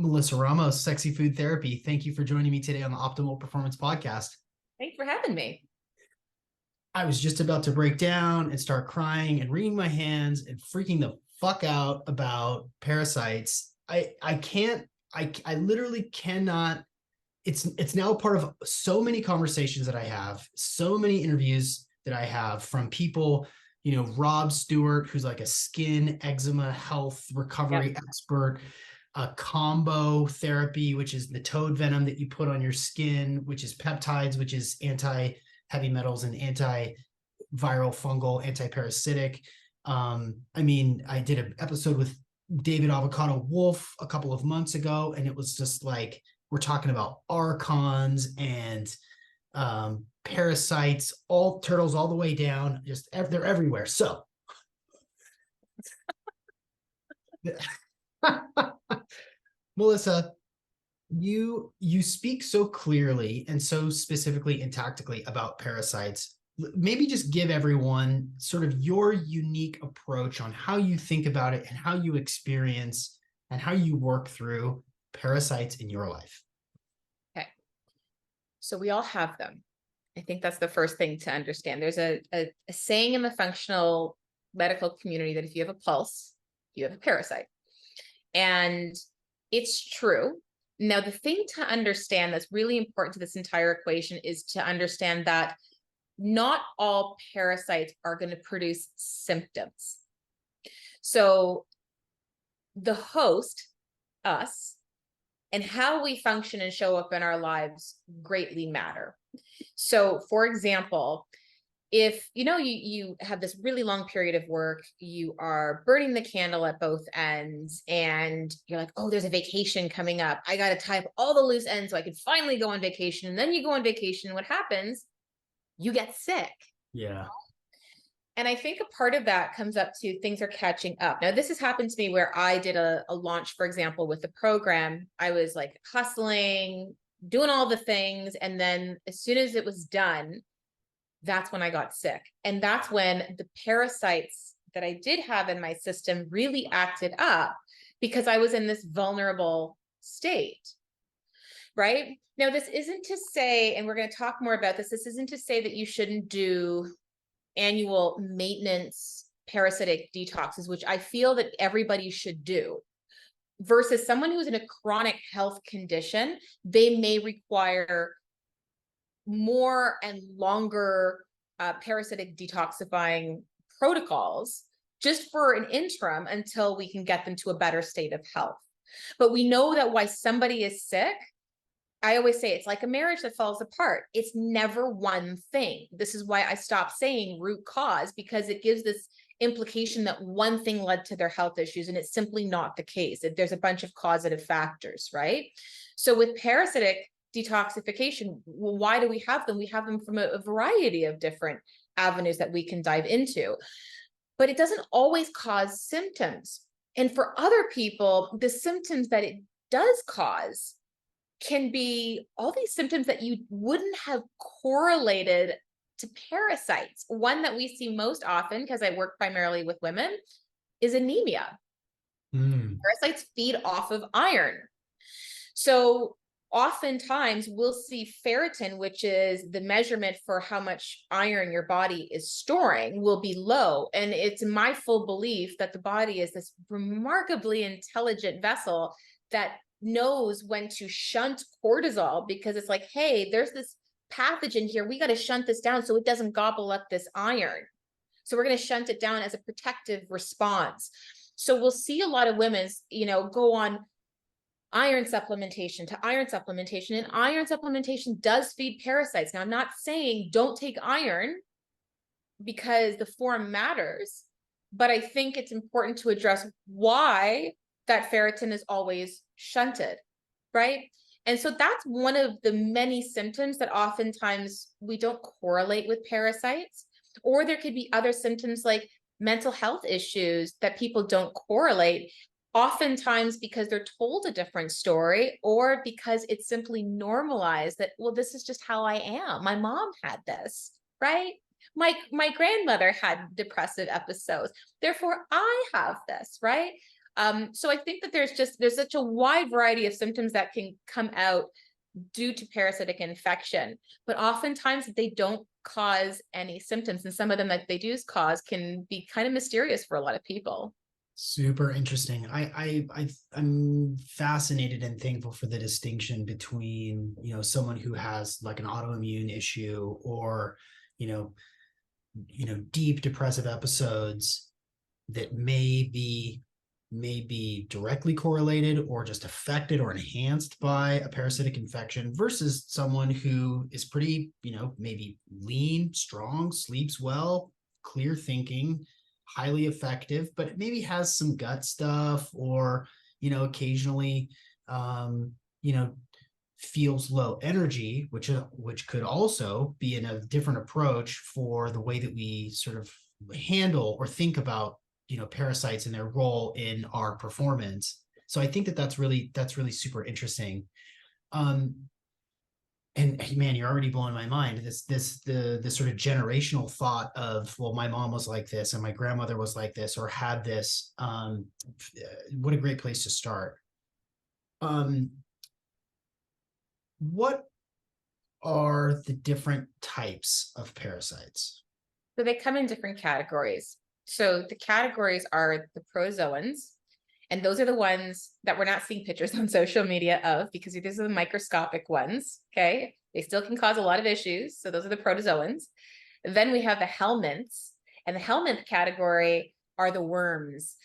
Melissa Ramos, Sexy Food Therapy. Thank you for joining me today on the Optimal Performance Podcast. Thanks for having me. I was just about to break down and start crying and wringing my hands and freaking the fuck out about parasites. I literally cannot. It's now a part of so many conversations that I have, so many interviews that I have from people, Rob Stewart, who's like a skin eczema health recovery expert, a combo therapy, which is the toad venom that you put on your skin, which is peptides, which is anti heavy metals and anti-viral, fungal, anti-parasitic. I did an episode with David Avocado Wolf a couple of months ago, and it was just like, we're talking about archons and parasites, all turtles all the way down, just they're everywhere. So Melissa, you speak so clearly and so specifically and tactically about parasites. Maybe just give everyone sort of your unique approach on how you think about it and how you experience and how you work through parasites in your life. Okay. So we all have them. I think that's the first thing to understand. There's a saying in the functional medical community that if you have a pulse, you have a parasite. And it's true. Now, the thing to understand that's really important to this entire equation is to understand that not all parasites are going to produce symptoms. So the host, us, and how we function and show up in our lives greatly matter. So, for example, if you have this really long period of work, you are burning the candle at both ends, and you're like, oh, there's a vacation coming up. I got to tie up all the loose ends so I can finally go on vacation. And then you go on vacation, and what happens? You get sick. Yeah. And I think a part of that comes up to things are catching up. Now, this has happened to me where I did a launch, for example, with the program. I was like hustling, doing all the things. And then as soon as it was done, that's when I got sick. And that's when the parasites that I did have in my system really acted up because I was in this vulnerable state. Right? Now, this isn't to say, and we're going to talk more about this, this isn't to say that you shouldn't do annual maintenance parasitic detoxes, which I feel that everybody should do, versus someone who's in a chronic health condition. They may require more and longer parasitic detoxifying protocols just for an interim until we can get them to a better state of health. But we know that why somebody is sick, I always say it's like a marriage that falls apart. It's never one thing. This is why I stopped saying root cause, because it gives this implication that one thing led to their health issues, and it's simply not the case. There's a bunch of causative factors, right? So with parasitic detoxification, well, why do we have them? We have them from a variety of different avenues that we can dive into, but it doesn't always cause symptoms. And for other people, the symptoms that it does cause can be all these symptoms that you wouldn't have correlated to parasites. One that we see most often, because I work primarily with women, is anemia. Parasites feed off of iron. So oftentimes we'll see ferritin, which is the measurement for how much iron your body is storing, will be low. And it's my full belief that the body is this remarkably intelligent vessel that knows when to shunt cortisol, because it's like, hey, there's this pathogen here. We got to shunt this down so it doesn't gobble up this iron. So we're going to shunt it down as a protective response. So we'll see a lot of women, go on iron supplementation to iron supplementation, and iron supplementation does feed parasites. Now, I'm not saying don't take iron because the form matters, but I think it's important to address why that ferritin is always shunted, right? And so that's one of the many symptoms that oftentimes we don't correlate with parasites. Or there could be other symptoms like mental health issues that people don't correlate, oftentimes because they're told a different story, or because it's simply normalized that, well, this is just how I am. My mom had this, right? My grandmother had depressive episodes. Therefore, I have this, right? So I think that there's such a wide variety of symptoms that can come out due to parasitic infection, but oftentimes they don't cause any symptoms, and some of them that they do cause can be kind of mysterious for a lot of people. Super interesting. I'm fascinated and thankful for the distinction between, someone who has like an autoimmune issue or, you know, deep depressive episodes that may be directly correlated or just affected or enhanced by a parasitic infection versus someone who is pretty, maybe lean, strong, sleeps well, clear thinking, highly effective, but maybe has some gut stuff or, occasionally, um, you know, feels low energy, which could also be in a different approach for the way that we sort of handle or think about parasites and their role in our performance. So I think that that's really super interesting. um and man, you're already blowing my mind. This sort of generational thought of, well, my mom was like this and my grandmother was like this or had this. What a great place to start. um what are the different types of parasites? So they come in different categories. So the categories are the protozoans, and those are the ones that we're not seeing pictures on social media of because these are the microscopic ones. Okay. They still can cause a lot of issues. So those are the protozoans. Then we have the helminths, and the helminth category are the worms.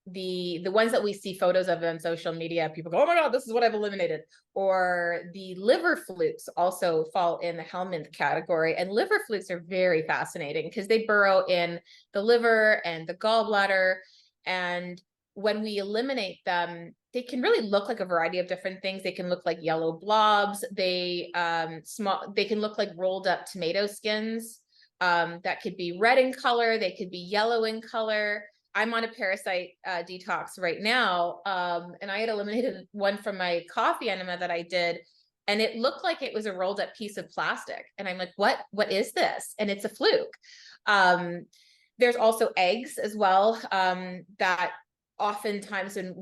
The ones that we see photos of on social media, people go, oh my God, this is what I've eliminated. Or the liver flukes also fall in the helminth category. And liver flukes are very fascinating because they burrow in the liver and the gallbladder. And when we eliminate them, they can really look like a variety of different things. They can look like yellow blobs. They can look like rolled up tomato skins. That could be red in color. They could be yellow in color. I'm on a parasite detox right now, and I had eliminated one from my coffee enema that I did, and it looked like it was a rolled up piece of plastic. And I'm like, what is this? And it's a fluke. There's also eggs as well, that oftentimes when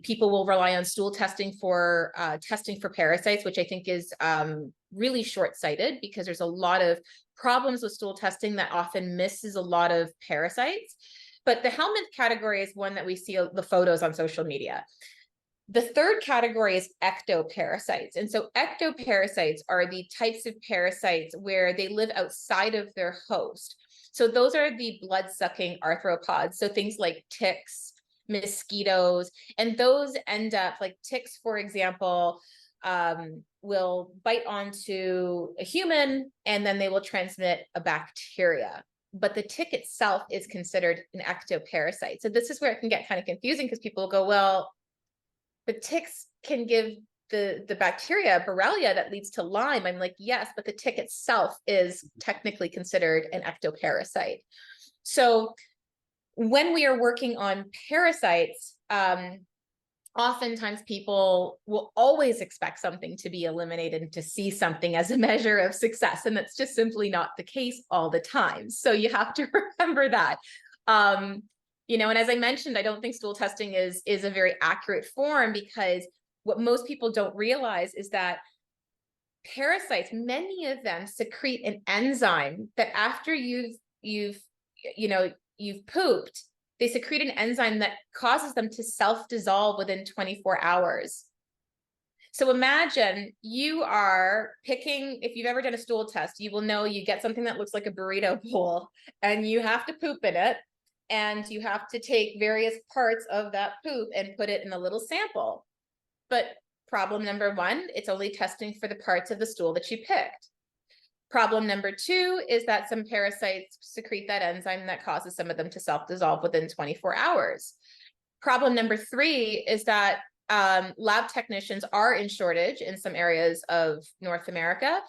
people will rely on stool testing for parasites, which I think is really short-sighted because there's a lot of problems with stool testing that often misses a lot of parasites. But the helminth category is one that we see the photos on social media. The third category is ectoparasites. And so ectoparasites are the types of parasites where they live outside of their host. So those are the blood-sucking arthropods. So things like ticks, mosquitoes, and those end up, like ticks, for example, will bite onto a human and then they will transmit a bacteria. But the tick itself is considered an ectoparasite. So this is where it can get kind of confusing because people go, well, the ticks can give the bacteria Borrelia that leads to Lyme. I'm like, yes, but the tick itself is technically considered an ectoparasite. So when we are working on parasites, oftentimes people will always expect something to be eliminated and to see something as a measure of success. And that's just simply not the case all the time. So you have to remember that. And as I mentioned, I don't think stool testing is a very accurate form because what most people don't realize is that parasites, many of them secrete an enzyme that after you've pooped, they secrete an enzyme that causes them to self-dissolve within 24 hours. So imagine you are picking, if you've ever done a stool test, you will know you get something that looks like a burrito bowl and you have to poop in it. And you have to take various parts of that poop and put it in a little sample. But problem number one, it's only testing for the parts of the stool that you picked. Problem number two is that some parasites secrete that enzyme that causes some of them to self-dissolve within 24 hours. Problem number three is that lab technicians are in shortage in some areas of North America.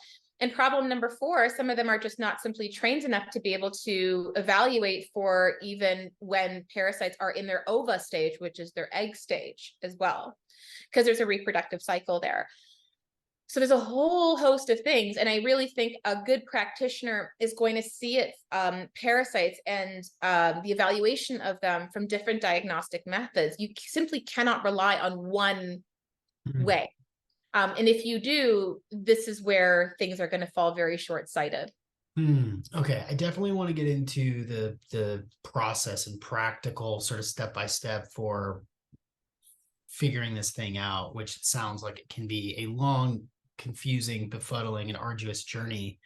And problem number four, some of them are just not simply trained enough to be able to evaluate for even when parasites are in their ova stage, which is their egg stage as well, because there's a reproductive cycle there. So there's a whole host of things. And I really think a good practitioner is going to see it, parasites and the evaluation of them from different diagnostic methods. You simply cannot rely on one Hmm. way. And if you do, this is where things are going to fall very short-sighted. Okay, I definitely want to get into the process and practical sort of step by step for figuring this thing out, which sounds like it can be a long, confusing, befuddling, and arduous journey.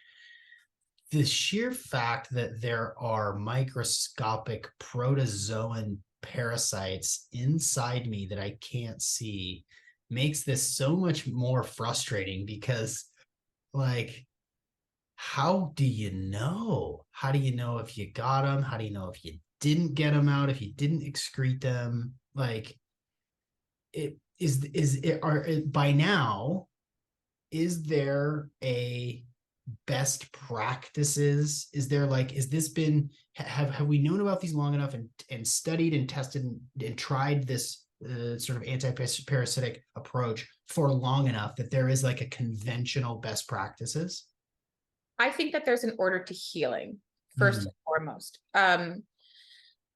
The sheer fact that there are microscopic protozoan parasites inside me that I can't see makes this so much more frustrating because, like, how do you know? How do you know if you got them? How do you know if you didn't get them out, if you didn't excrete them? Like, it is it are it, by now, is there a best practices? Is there like, is this been, have we known about these long enough and studied and tested and tried this sort of anti-parasitic approach for long enough that there is like a conventional best practices? I think that there's an order to healing, first Mm. and foremost.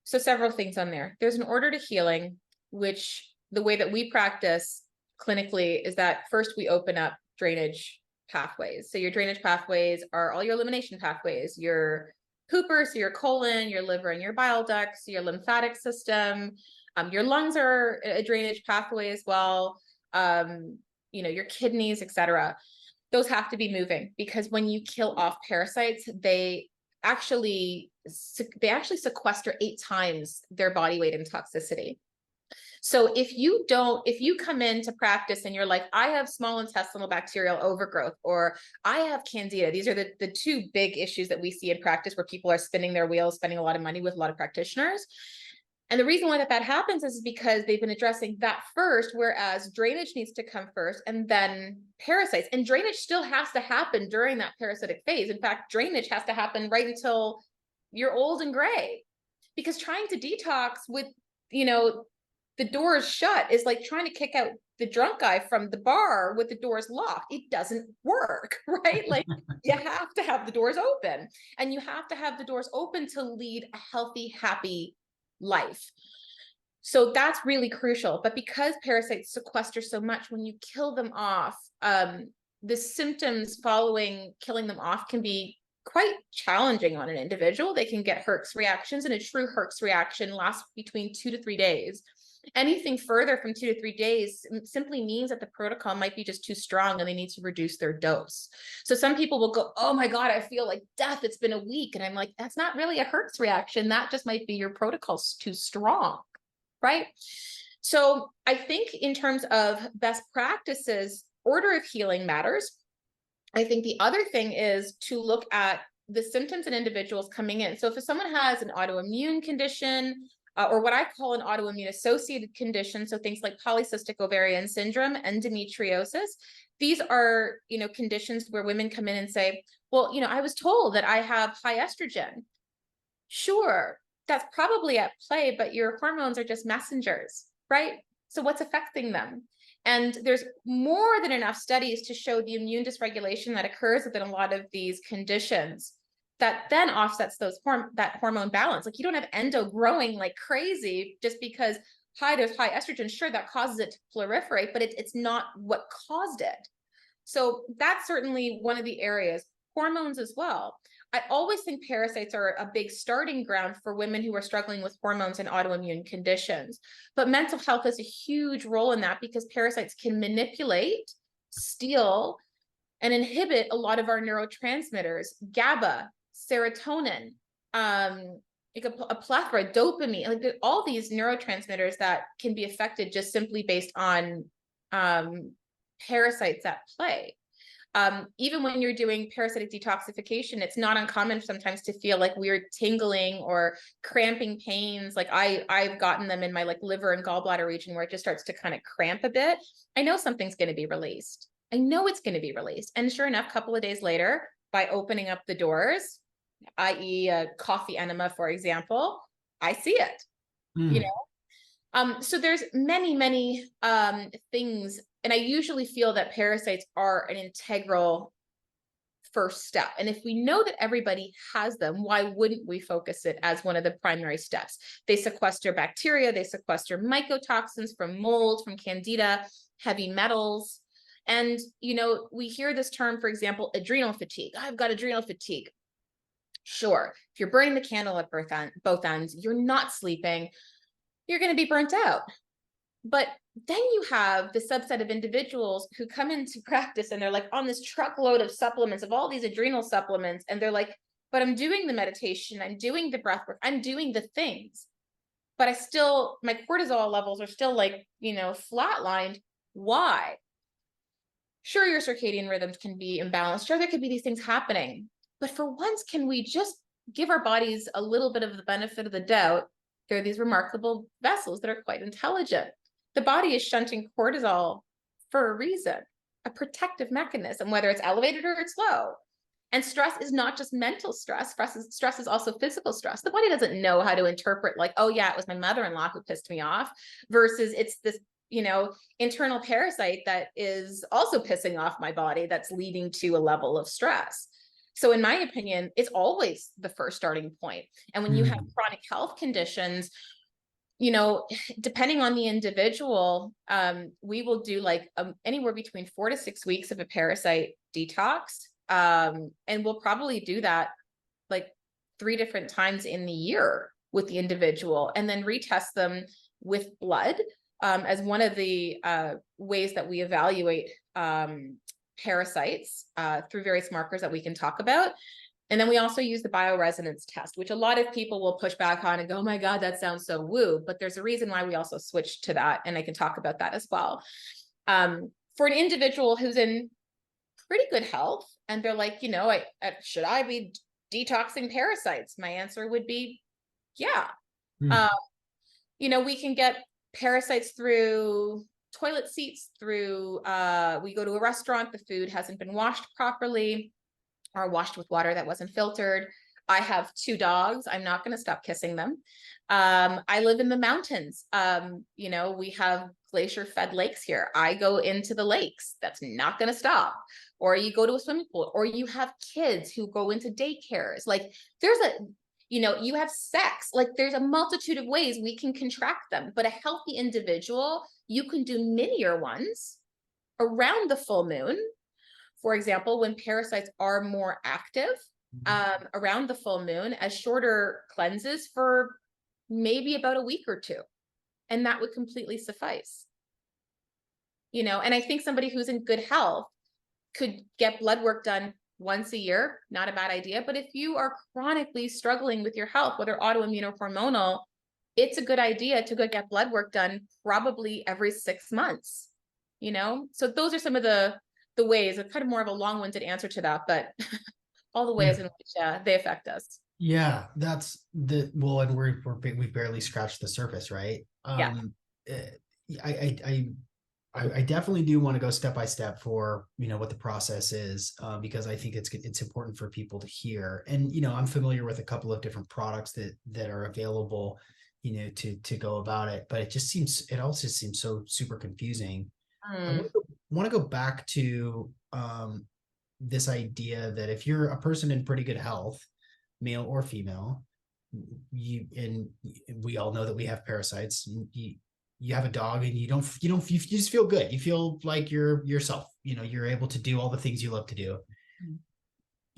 So several things on there. There's an order to healing, which the way that we practice clinically is that first we open up drainage pathways. So your drainage pathways are all your elimination pathways, your pooper, so your colon, your liver, and your bile ducts, your lymphatic system. Your lungs are a drainage pathway as well. Your kidneys, etc. Those have to be moving because when you kill off parasites, actually sequester 8 times their body weight in toxicity. So if you come into practice and you're like, I have small intestinal bacterial overgrowth, or I have candida, these are the two big issues that we see in practice where people are spinning their wheels, spending a lot of money with a lot of practitioners. And the reason why that happens is because they've been addressing that first, whereas drainage needs to come first and then parasites. And drainage still has to happen during that parasitic phase. In fact, drainage has to happen right until you're old and gray. Because trying to detox with, the doors shut is like trying to kick out the drunk guy from the bar with the doors locked. It doesn't work, right? Like you have to have the doors open, and you have to have the doors open to lead a healthy, happy life. So that's really crucial. But because parasites sequester so much, when you kill them off, the symptoms following killing them off can be quite challenging on an individual. They can get Herx reactions, and a true Herx reaction lasts between 2 to 3 days. Anything further from 2 to 3 days simply means that the protocol might be just too strong and they need to reduce their dose. So some people will go, oh my God, I feel like death. It's been a week. And I'm like, that's not really a Herx reaction. That just might be your protocol's too strong, right? So I think in terms of best practices, order of healing matters. I think the other thing is to look at the symptoms in individuals coming in. So if someone has an autoimmune condition, or what I call an autoimmune associated condition, so things like polycystic ovarian syndrome, endometriosis, these are, conditions where women come in and say, well, I was told that I have high estrogen. Sure, that's probably at play, but your hormones are just messengers, right? So what's affecting them? And there's more than enough studies to show the immune dysregulation that occurs within a lot of these conditions that then offsets that hormone balance. Like you don't have endo growing like crazy just because there's high estrogen. Sure, that causes it to proliferate, but it's not what caused it. So that's certainly one of the areas. Hormones as well. I always think parasites are a big starting ground for women who are struggling with hormones and autoimmune conditions. But mental health has a huge role in that because parasites can manipulate, steal, and inhibit a lot of our neurotransmitters, GABA, serotonin, like a plethora, dopamine, like all these neurotransmitters that can be affected just simply based on parasites at play. Even when you're doing parasitic detoxification, it's not uncommon sometimes to feel like weird tingling or cramping pains. Like I've gotten them in my like liver and gallbladder region where it just starts to kind of cramp a bit. I know something's going to be released. I know it's going to be released. And sure enough, a couple of days later, by opening up the doors, i.e. a coffee enema, for example, I see it, Mm. So there's many, many things And I usually feel that parasites are an integral first step. And if we know that everybody has them, why wouldn't we focus it as one of the primary steps? They sequester bacteria, they sequester mycotoxins from mold, from candida, heavy metals. And, you know, we hear this term, for example, adrenal fatigue. I've got adrenal fatigue. Sure, if you're burning the candle at both ends, you're not sleeping, you're going to be burnt out. But then you have the subset of individuals who come into practice and they're like on this truckload of supplements, of all these adrenal supplements. And they're like, but I'm doing the meditation, I'm doing the breath work, I'm doing the things, but I still, my cortisol levels are still like, you know, flatlined. Why? Sure, your circadian rhythms can be imbalanced. Sure, there could be these things happening. But for once, can we just give our bodies a little bit of the benefit of the doubt? They're these remarkable vessels that are quite intelligent. The body is shunting cortisol for a reason, a protective mechanism, whether it's elevated or it's low. And stress is not just mental stress. Stress is also physical stress. The body doesn't know how to interpret, like, oh yeah, it was my mother-in-law who pissed me off, versus it's this, you know, internal parasite that is also pissing off my body that's leading to a level of stress. So in my opinion, it's always the first starting point. And when you have chronic health conditions, you know, depending on the individual, we will do like anywhere between 4 to 6 weeks of a parasite detox. And we'll probably do that like 3 different times in the year with the individual, and then retest them with blood as one of the ways that we evaluate parasites through various markers that we can talk about. And then we also use the bioresonance test, which a lot of people will push back on and go, oh my God, that sounds so woo. But there's a reason why we also switched to that. And I can talk about that as well. For an individual who's in pretty good health and they're like, you know, should I be detoxing parasites? My answer would be, yeah. You know, we can get parasites through toilet seats, through, we go to a restaurant, the food hasn't been washed properly, or washed with water that wasn't filtered. I have 2 dogs. I'm not going to stop kissing them. I live in the mountains. You know, we have glacier fed lakes here. I go into the lakes. That's not going to stop. Or you go to a swimming pool, or you have kids who go into daycares. Like there's a, you know, you have sex, like there's a multitude of ways we can contract them, but a healthy individual, you can do minier ones around the full moon. For example, when parasites are more active around the full moon, as shorter cleanses for maybe about a week or 2. And that would completely suffice. You know, and I think somebody who's in good health could get blood work done once a year, not a bad idea. But if you are chronically struggling with your health, whether autoimmune or hormonal, it's a good idea to go get blood work done probably every 6 months, you know? So those are some of the ways. It's kind of more of a long-winded answer to that, but all the ways in which they affect us. Yeah, that's the well, and we've barely scratched the surface, right? Yeah. I definitely do want to go step by step for, you know, what the process is, because I think it's important for people to hear. And, you know, I'm familiar with a couple of different products that are available, you know, to go about it, but it also seems so super confusing. I want to go back to this idea that if you're a person in pretty good health, male or female, and we all know that we have parasites. You have a dog and you just feel good. You feel like you're yourself. You know, you're able to do all the things you love to do.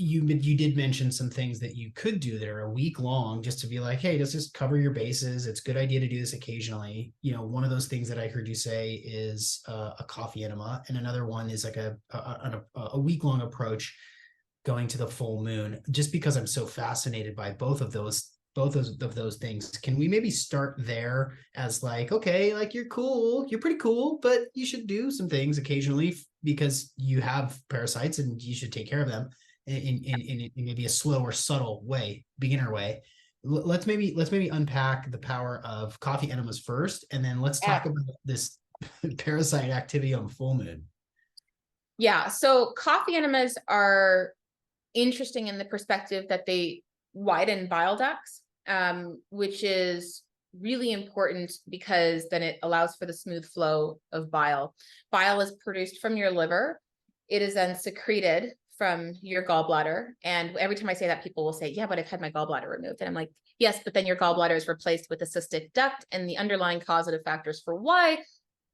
You did mention some things that you could do that are a week long, just to be like, hey, let's just cover your bases. It's a good idea to do this occasionally. You know, one of those things that I heard you say is a coffee enema, and another one is like a week long approach going to the full moon. Just because I'm so fascinated by both of those things, can we maybe start there as like, okay, like you're pretty cool, but you should do some things occasionally because you have parasites and you should take care of them in maybe a slow or subtle way, beginner way. Let's maybe unpack the power of coffee enemas first, and then let's talk about this parasite activity on full moon. Yeah, so coffee enemas are interesting in the perspective that they widen bile ducts, which is really important because then it allows for the smooth flow of bile. Bile is produced from your liver. It is then secreted from your gallbladder. And every time I say that, people will say, yeah, but I've had my gallbladder removed. And I'm like, yes, but then your gallbladder is replaced with a cystic duct, and the underlying causative factors for why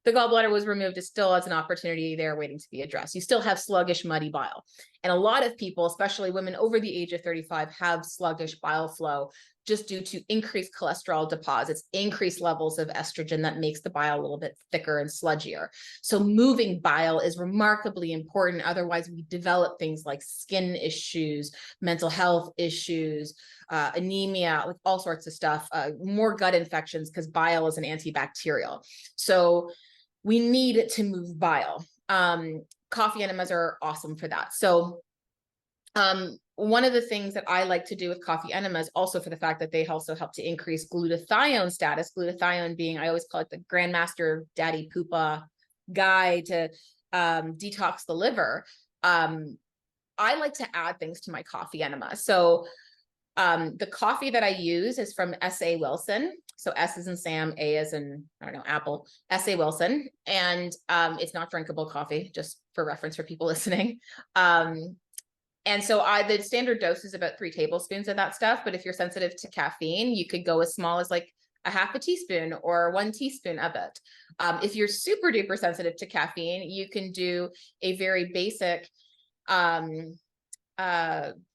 the gallbladder was removed is still as an opportunity there waiting to be addressed. You still have sluggish, muddy bile. And a lot of people, especially women over the age of 35, have sluggish bile flow just due to increased cholesterol deposits, increased levels of estrogen that makes the bile a little bit thicker and sludgier. So moving bile is remarkably important. Otherwise, we develop things like skin issues, mental health issues, anemia, like all sorts of stuff, more gut infections, because bile is an antibacterial. So we need to move bile. Coffee enemas are awesome for that. So one of the things that I like to do with coffee enemas, also for the fact that they also help to increase glutathione status, glutathione being, I always call it the grandmaster daddy poopa guy to detox the liver. I like to add things to my coffee enema. So the coffee that I use is from S.A. Wilson. So S is in Sam, A is in, I don't know, Apple, S.A. Wilson. And it's not drinkable coffee, just for reference for people listening. And so the standard dose is about 3 tablespoons of that stuff. But if you're sensitive to caffeine, you could go as small as like a half a teaspoon or 1 teaspoon of it. If you're super duper sensitive to caffeine, you can do a very basic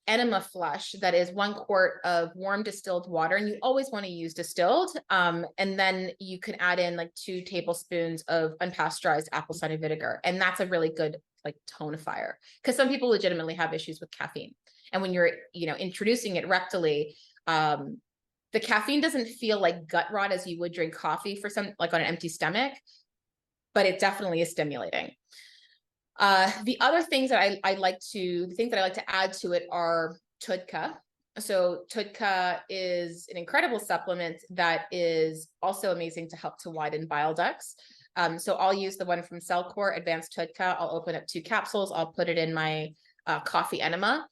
enema flush that is 1 quart of warm distilled water, and you always want to use distilled, and then you can add in like 2 tablespoons of unpasteurized apple cider vinegar, and that's a really good like tonifier, because some people legitimately have issues with caffeine, and when you're introducing it rectally, the caffeine doesn't feel like gut rot as you would drink coffee for some, like on an empty stomach, but it definitely is stimulating. The other things that I like to add to it are TUDCA. So TUDCA is an incredible supplement that is also amazing to help to widen bile ducts. So I'll use the one from Cellcore, Advanced TUDCA. I'll open up 2 capsules. I'll put it in my coffee enema.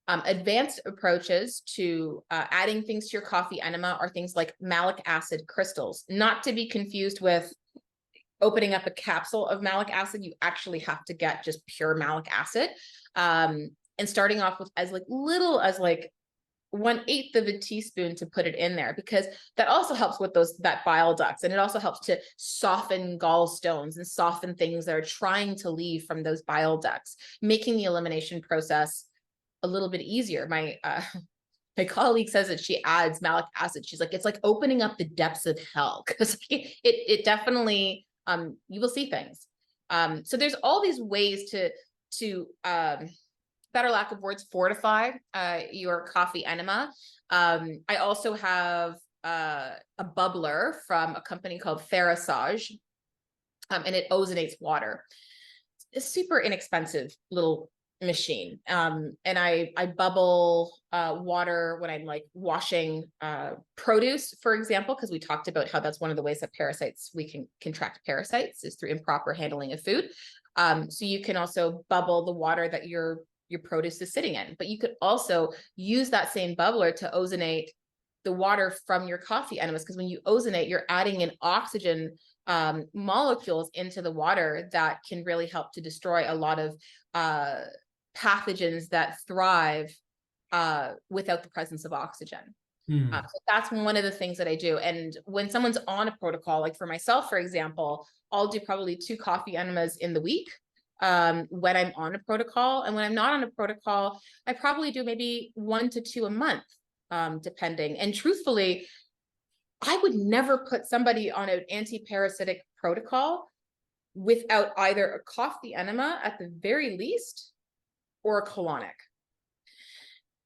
Advanced approaches to adding things to your coffee enema are things like malic acid crystals, not to be confused with opening up a capsule of malic acid. You actually have to get just pure malic acid, and starting off with as little as 1/8 of a teaspoon to put it in there, because that also helps with that bile ducts, and it also helps to soften gallstones and soften things that are trying to leave from those bile ducts, making the elimination process a little bit easier. My colleague says that she adds malic acid. She's like, it's like opening up the depths of hell, because it definitely, you will see things. So there's all these ways to better lack of words, fortify your coffee enema. I also have a bubbler from a company called Therasage, and it ozonates water. It's a super inexpensive little machine. And I bubble water when I'm like washing produce, for example, because we talked about how that's one of the ways that we can contract parasites is through improper handling of food. So you can also bubble the water that your produce is sitting in, but you could also use that same bubbler to ozonate the water from your coffee enemas, because when you ozonate, you're adding in oxygen molecules into the water that can really help to destroy a lot of pathogens that thrive without the presence of oxygen. So that's one of the things that I do. And when someone's on a protocol, like for myself, for example, I'll do probably 2 coffee enemas in the week when I'm on a protocol. And when I'm not on a protocol, I probably do maybe 1 to 2 a month, depending. And truthfully, I would never put somebody on an anti-parasitic protocol without either a coffee enema at the very least, or a colonic.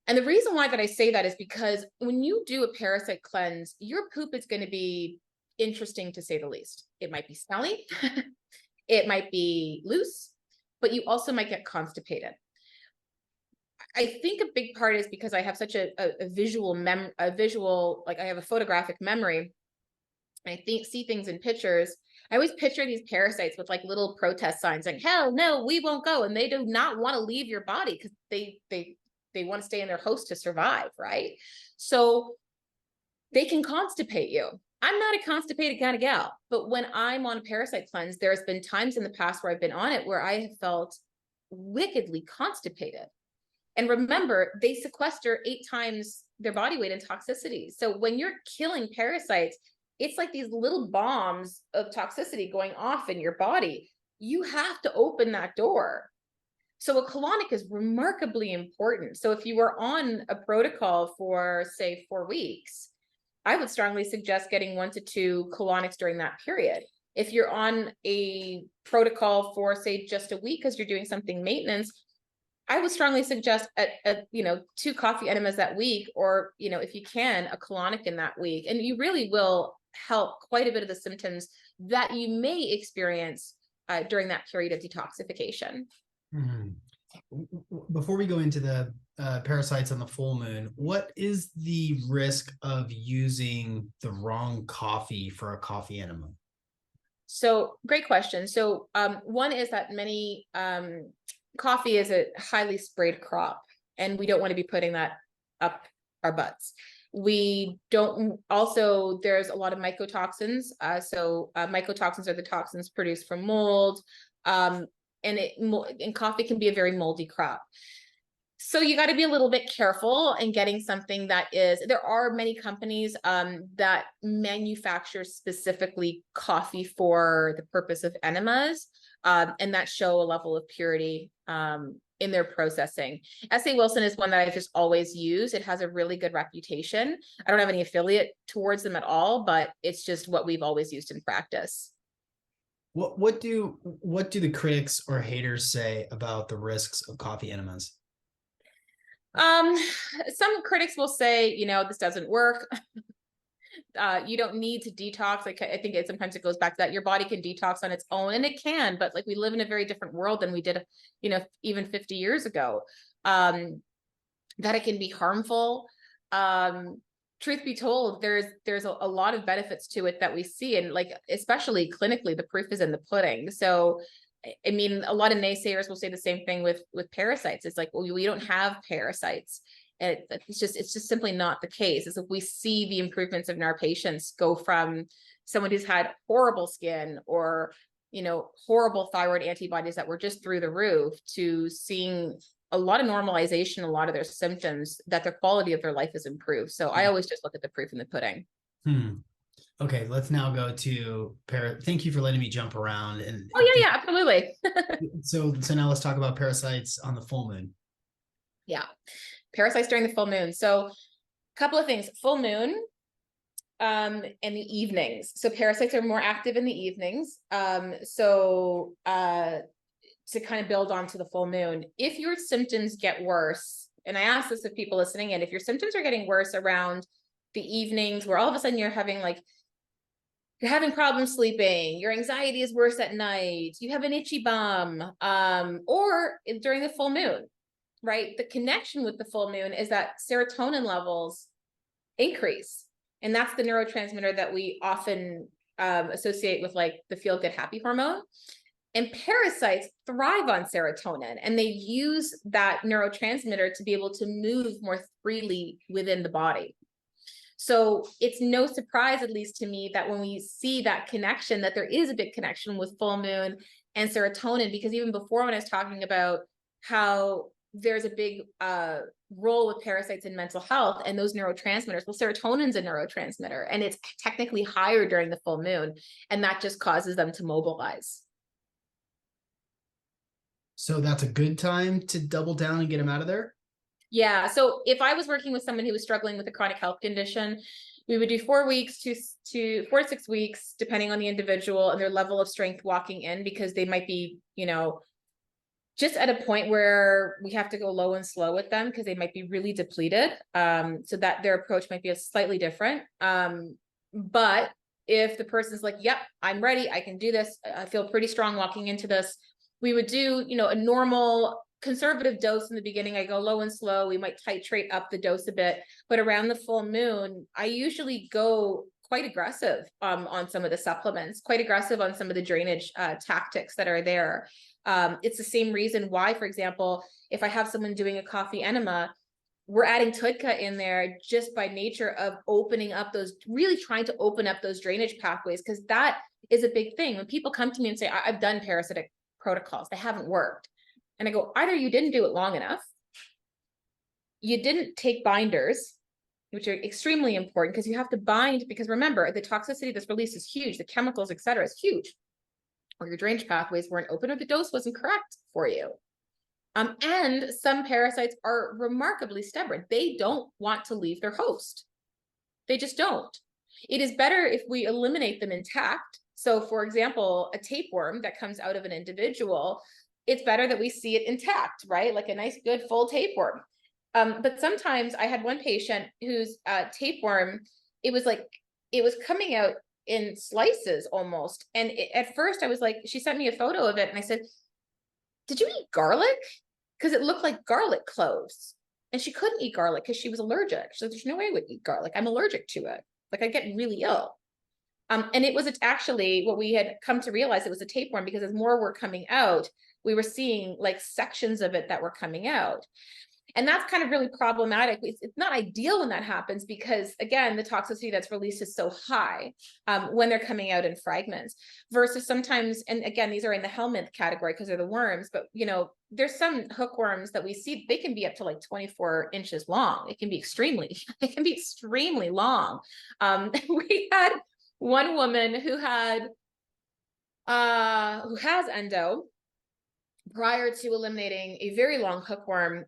And the reason why that I say that is because when you do a parasite cleanse, your poop is going to be interesting, to say the least. It might be smelly, it might be loose, but you also might get constipated. I think a big part is because I have such a visual, like I have a photographic memory. I see things in pictures. I always picture these parasites with like little protest signs like, hell no, we won't go. And they do not want to leave your body because they want to stay in their host to survive, right? So they can constipate you. I'm not a constipated kind of gal, but when I'm on a parasite cleanse, there's been times in the past where I've been on it where I have felt wickedly constipated. And remember, they sequester 8 times their body weight in toxicity. So when you're killing parasites, it's like these little bombs of toxicity going off in your body. You have to open that door. So a colonic is remarkably important. So if you were on a protocol for, say, 4 weeks, I would strongly suggest getting 1 to 2 colonics during that period. If you're on a protocol for, say, just a week because you're doing something maintenance, I would strongly suggest a 2 coffee enemas that week, or if you can, a colonic in that week, and you really will help quite a bit of the symptoms that you may experience during that period of detoxification. Mhm. Before we go into the parasites on the full moon, what is the risk of using the wrong coffee for a coffee enema? So great question. So one is that many coffee is a highly sprayed crop, and we don't want to be putting that up our butts. We don't, also, there's a lot of mycotoxins. Mycotoxins are the toxins produced from mold. And coffee can be a very moldy crop. So you got to be a little bit careful in getting something that is, there are many companies that manufacture specifically coffee for the purpose of enemas, and that show a level of purity in their processing. S.A. Wilson is one that I've just always used. It has a really good reputation. I don't have any affiliate towards them at all, but it's just what we've always used in practice. What do the critics or haters say about the risks of coffee enemas? Some critics will say, this doesn't work. You don't need to detox. Like, I think sometimes it goes back to that your body can detox on its own, and it can, but like we live in a very different world than we did, even 50 years ago. That it can be harmful. Truth be told, there's a lot of benefits to it that we see, and like especially clinically, the proof is in the pudding. So I mean, a lot of naysayers will say the same thing with parasites. It's like, well, we don't have parasites. And it's just simply not the case. It's if we see the improvements in our patients go from someone who's had horrible skin or, horrible thyroid antibodies that were just through the roof, to seeing a lot of normalization, a lot of their symptoms, that their quality of their life is improved. So I always just look at the proof in the pudding. Okay, let's now go to thank you for letting me jump around. And yeah, absolutely. so now let's talk about parasites on the full moon. Yeah, parasites during the full moon. So a couple of things. Full moon in the evenings. So parasites are more active in the evenings. To kind of build onto the full moon, if your symptoms get worse, and I ask this of people listening in, if your symptoms are getting worse around the evenings, where all of a sudden you're having problems sleeping, your anxiety is worse at night, you have an itchy bum, or during the full moon, right? The connection with the full moon is that serotonin levels increase. And that's the neurotransmitter that we often associate with like the feel-good happy hormone. And parasites thrive on serotonin, and they use that neurotransmitter to be able to move more freely within the body. So it's no surprise, at least to me, that when we see that connection, that there is a big connection with full moon and serotonin, because even before, when I was talking about how there's a big role with parasites in mental health and those neurotransmitters, well, serotonin's a neurotransmitter, and it's technically higher during the full moon, and that just causes them to mobilize. So that's a good time to double down and get them out of there? Yeah. So if I was working with someone who was struggling with a chronic health condition, we would do 4 weeks to 4 to 6 weeks, depending on the individual and their level of strength walking in, because they might be, just at a point where we have to go low and slow with them because they might be really depleted. So that their approach might be slightly different. But if the person's like, yep, I'm ready, I can do this, I feel pretty strong walking into this, we would do, a normal conservative dose in the beginning. I go low and slow. We might titrate up the dose a bit, but around the full moon, I usually go quite aggressive on some of the supplements, quite aggressive on some of the drainage tactics that are there. It's the same reason why, for example, if I have someone doing a coffee enema, we're adding TUDCA in there just by nature of opening up those, really trying to open up those drainage pathways, because that is a big thing. When people come to me and say, I've done parasitic protocols, they haven't worked. And I go, either you didn't do it long enough, you didn't take binders, which are extremely important because you have to bind, because remember, the toxicity that's released is huge, the chemicals, et cetera, is huge, or your drainage pathways weren't open, or the dose wasn't correct for you. And some parasites are remarkably stubborn. They don't want to leave their host. They just don't. It is better if we eliminate them intact. So for example, a tapeworm that comes out of an individual, it's better that we see it intact, right? Like a nice, good, full tapeworm. But sometimes I had one patient whose tapeworm, it was coming out in slices almost. And at first I was like, she sent me a photo of it and I said, did you eat garlic? Because it looked like garlic cloves. And she couldn't eat garlic because she was allergic. So there's no way I would eat garlic. I'm allergic to it. Like I get really ill. And it was actually what we had come to realize, it was a tapeworm, because as more were coming out, we were seeing like sections of it that were coming out. And that's kind of really problematic. It's not ideal when that happens, because again, the toxicity that's released is so high when they're coming out in fragments, versus sometimes, and again, these are in the helminth category because they're the worms, but you know, there's some hookworms that we see, they can be up to like 24 inches long. It can be extremely long. We had one woman who has endo. Prior to eliminating a very long hookworm,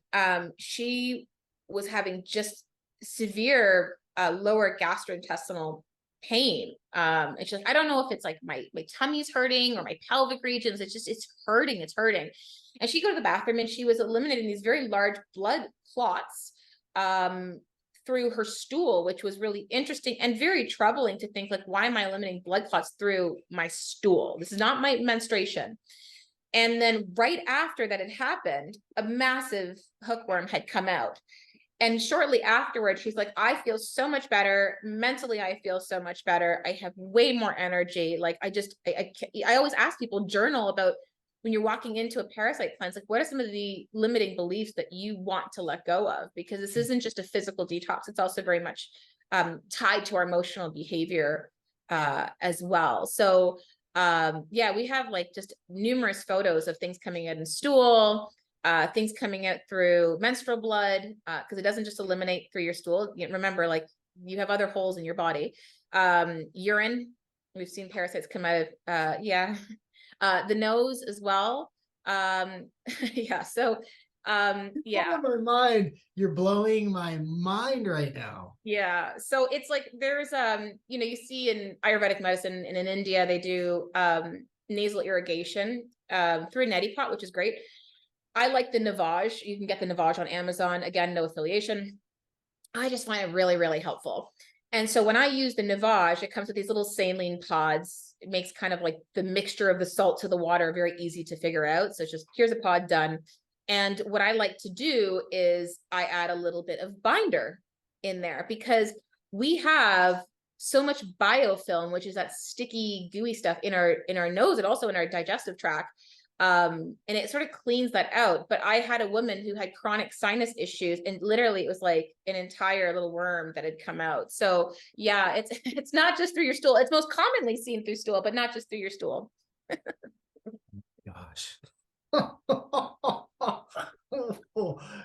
she was having just severe lower gastrointestinal pain. And she's like, I don't know if it's like my tummy's hurting or my pelvic regions. It's hurting. And she'd go to the bathroom and she was eliminating these very large blood clots through her stool, which was really interesting and very troubling to think, like, why am I eliminating blood clots through my stool? This is not my menstruation. And then right after that had happened, a massive hookworm had come out. And shortly afterwards, she's like, I feel so much better. Mentally, I feel so much better. I have way more energy. Like I always ask people, journal about when you're walking into a parasite cleanse, like what are some of the limiting beliefs that you want to let go of? Because this isn't just a physical detox. It's also very much tied to our emotional behavior as well. So yeah, we have like just numerous photos of things coming out in stool, things coming out through menstrual blood, because it doesn't just eliminate through your stool. Remember, like you have other holes in your body. Urine, we've seen parasites come out of, the nose as well. Yeah, so yeah. My mind, you're blowing my mind right now. Yeah, so it's like there's you know, you see in Ayurvedic medicine and in India they do nasal irrigation through a neti pot, which is great. I like the Navage. You can get the Navage on Amazon. Again, no affiliation. I just find it really, really helpful. And so when I use the Navage, it comes with these little saline pods. It makes kind of like the mixture of the salt to the water very easy to figure out. So it's just, here's a pod done. And what I like to do is I add a little bit of binder in there, because we have so much biofilm, which is that sticky, gooey stuff in our nose and also in our digestive tract. And it sort of cleans that out. But I had a woman who had chronic sinus issues, and literally it was like an entire little worm that had come out. So yeah, it's not just through your stool. It's most commonly seen through stool, but not just through your stool. Gosh.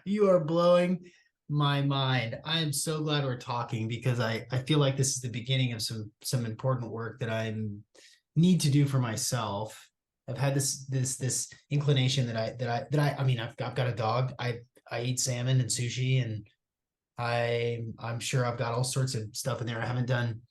You are blowing my mind. I am so glad we're talking, because I feel like this is the beginning of some important work that I need to do for myself. I've had this inclination I mean, I've got a dog. I eat salmon and sushi, and I'm sure I've got all sorts of stuff in there. I haven't done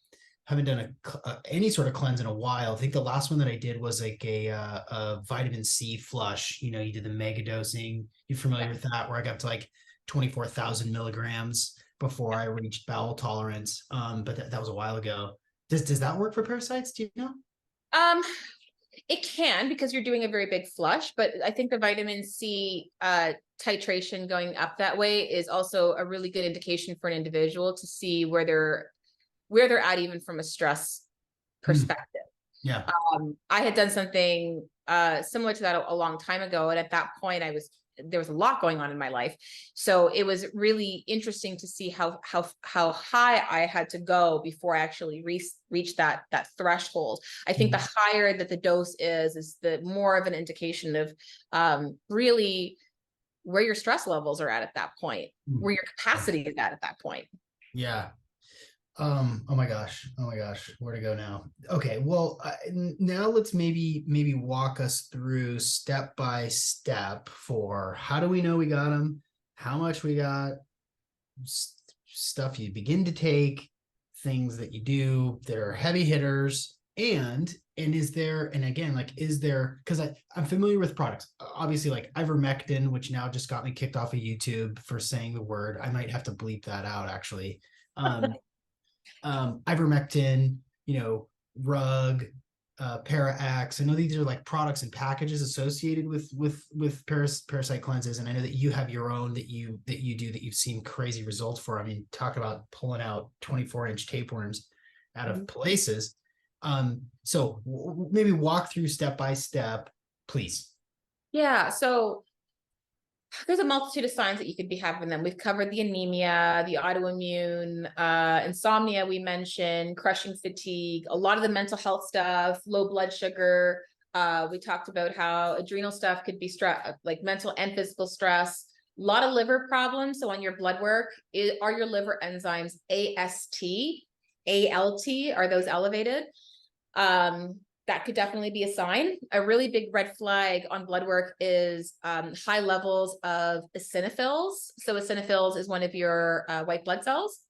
any sort of cleanse in a while. I think the last one that I did was like a vitamin C flush. You know, you did the mega dosing. You familiar with that? Where I got to like 24,000 milligrams before I reached bowel tolerance. But that was a while ago. Does that work for parasites? Do you know? It can, because you're doing a very big flush, but I think the vitamin C titration going up that way is also a really good indication for an individual to see where they're at, even from a stress perspective. Yeah. I had done something similar to that a long time ago. And at that point I was there was a lot going on in my life. So it was really interesting to see how high I had to go before I actually reach that threshold. I think the higher that the dose is the more of an indication of really where your stress levels are at that point, where your capacity is at that point. Yeah. Oh my gosh. Oh my gosh. Where to go now? Okay. Well, now let's maybe walk us through step by step for how do we know we got them, how much we got, stuff you begin to take, things that you do that are heavy hitters, and is there, and again, like, is there, because I'm familiar with products, obviously, like ivermectin, which now just got me kicked off of YouTube for saying the word. I might have to bleep that out actually. Ivermectin, rug, Para-X. I know these are like products and packages associated with parasite cleanses, and I know that you have your own that you do that you've seen crazy results for. I mean, talk about pulling out 24-inch tapeworms out of places. So maybe walk through step by step, please. Yeah. So there's a multitude of signs that you could be having them. We've covered the anemia, the autoimmune, insomnia we mentioned, crushing fatigue, a lot of the mental health stuff, low blood sugar. We talked about how adrenal stuff could be stress, like mental and physical stress. A lot of liver problems. So on your blood work, are your liver enzymes AST, ALT, are those elevated? That could definitely be a sign. A really big red flag on blood work is high levels of eosinophils. So eosinophils is one of your white blood cells.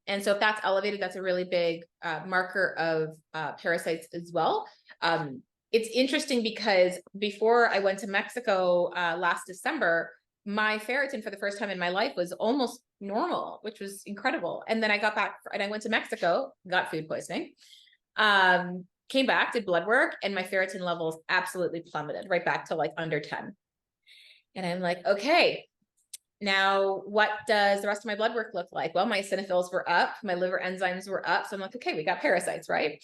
And so if that's elevated, that's a really big marker of parasites as well. It's interesting because before I went to Mexico last December, my ferritin for the first time in my life was almost normal, which was incredible. And then I got back and I went to Mexico, got food poisoning. Came back, did blood work, and my ferritin levels absolutely plummeted right back to like under 10. And I'm like, okay, now what does the rest of my blood work look like? Well, my eosinophils were up, my liver enzymes were up. So I'm like, okay, we got parasites, right?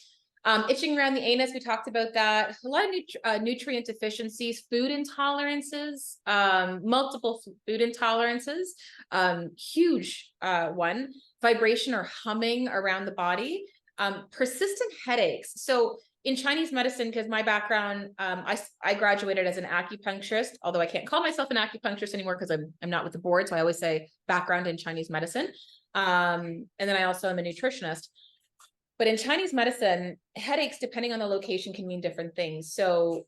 Itching around the anus, we talked about that. A lot of nutrient deficiencies, food intolerances, multiple food intolerances, huge one, vibration or humming around the body. Persistent headaches. So in Chinese medicine, because my background, I graduated as an acupuncturist, although I can't call myself an acupuncturist anymore because I'm not with the board. So I always say background in Chinese medicine. And then I also am a nutritionist. But in Chinese medicine, headaches, depending on the location, can mean different things. So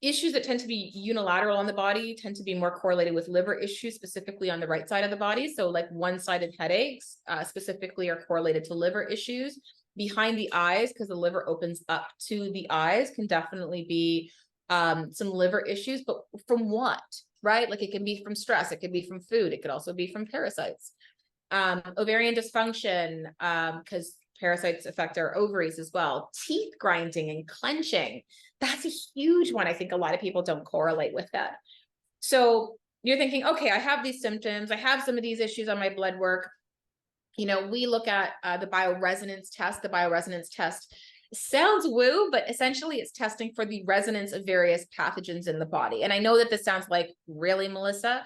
issues that tend to be unilateral on the body tend to be more correlated with liver issues, specifically on the right side of the body. So like one-sided headaches specifically are correlated to liver issues. Behind the eyes, because the liver opens up to the eyes, can definitely be some liver issues. But from what, right? Like it can be from stress, it could be from food, it could also be from parasites. Ovarian dysfunction, because parasites affect our ovaries as well. Teeth grinding and clenching. That's a huge one. I think a lot of people don't correlate with that. So you're thinking, okay, I have these symptoms. I have some of these issues on my blood work. We look at the bioresonance test. The bioresonance test sounds woo, but essentially it's testing for the resonance of various pathogens in the body. And I know that this sounds like, really, Melissa?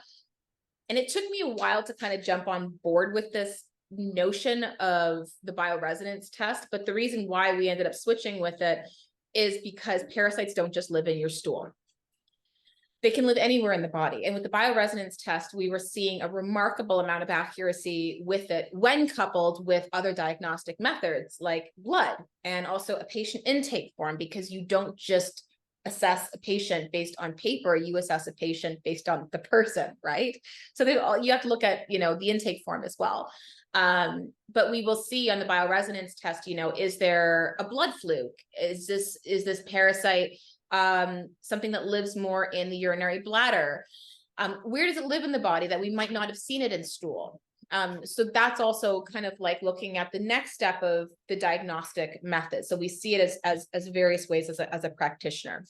And it took me a while to kind of jump on board with this notion of the bioresonance test. But the reason why we ended up switching with it is because parasites don't just live in your stool. They can live anywhere in the body. And with the bioresonance test, we were seeing a remarkable amount of accuracy with it when coupled with other diagnostic methods like blood and also a patient intake form, because you don't just assess a patient based on paper, you assess a patient based on the person, right? So you have to look at, the intake form as well. But we will see on the bioresonance test, is there a blood fluke? Is this parasite something that lives more in the urinary bladder? Where does it live in the body that we might not have seen it in stool? So that's also kind of like looking at the next step of the diagnostic method. So we see it as various ways as a practitioner.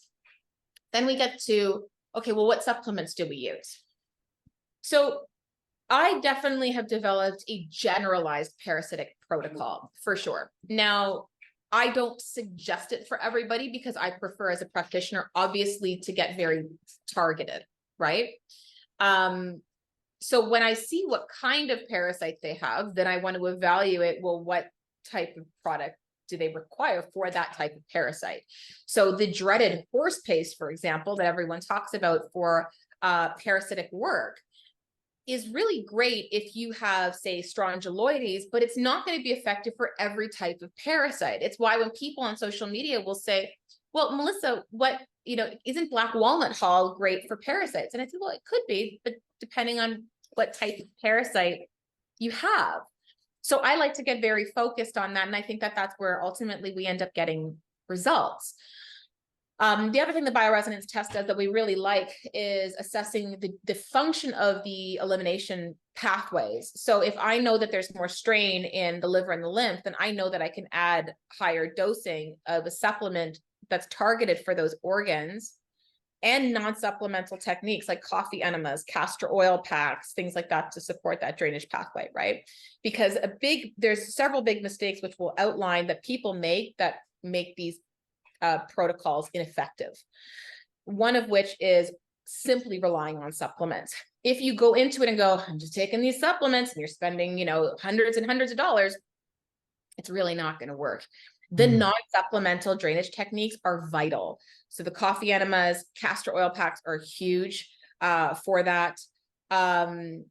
Then we get to, okay, well, what supplements do we use? So I definitely have developed a generalized parasitic protocol for sure. Now, I don't suggest it for everybody because I prefer as a practitioner, obviously, to get very targeted, right? So when I see what kind of parasite they have, then I want to evaluate, well, what type of product do they require for that type of parasite? So the dreaded horse paste, for example, that everyone talks about for parasitic work, is really great if you have, say, strongyloides, but it's not going to be effective for every type of parasite. It's why when people on social media will say, well, Melissa, isn't black walnut hull great for parasites? And I said, well, it could be, but depending on what type of parasite you have. So I like to get very focused on that. And I think that that's where ultimately we end up getting results. The other thing the bioresonance test does that we really like is assessing the function of the elimination pathways. So if I know that there's more strain in the liver and the lymph, then I know that I can add higher dosing of a supplement that's targeted for those organs, and non-supplemental techniques like coffee enemas, castor oil packs, things like that to support that drainage pathway, right? Because there's several big mistakes which we'll outline that people make that make these protocols ineffective. One of which is simply relying on supplements. If you go into it and go, I'm just taking these supplements, and you're spending, hundreds and hundreds of dollars, it's really not going to work. The non-supplemental drainage techniques are vital. So the coffee enemas, castor oil packs are huge for that. I'm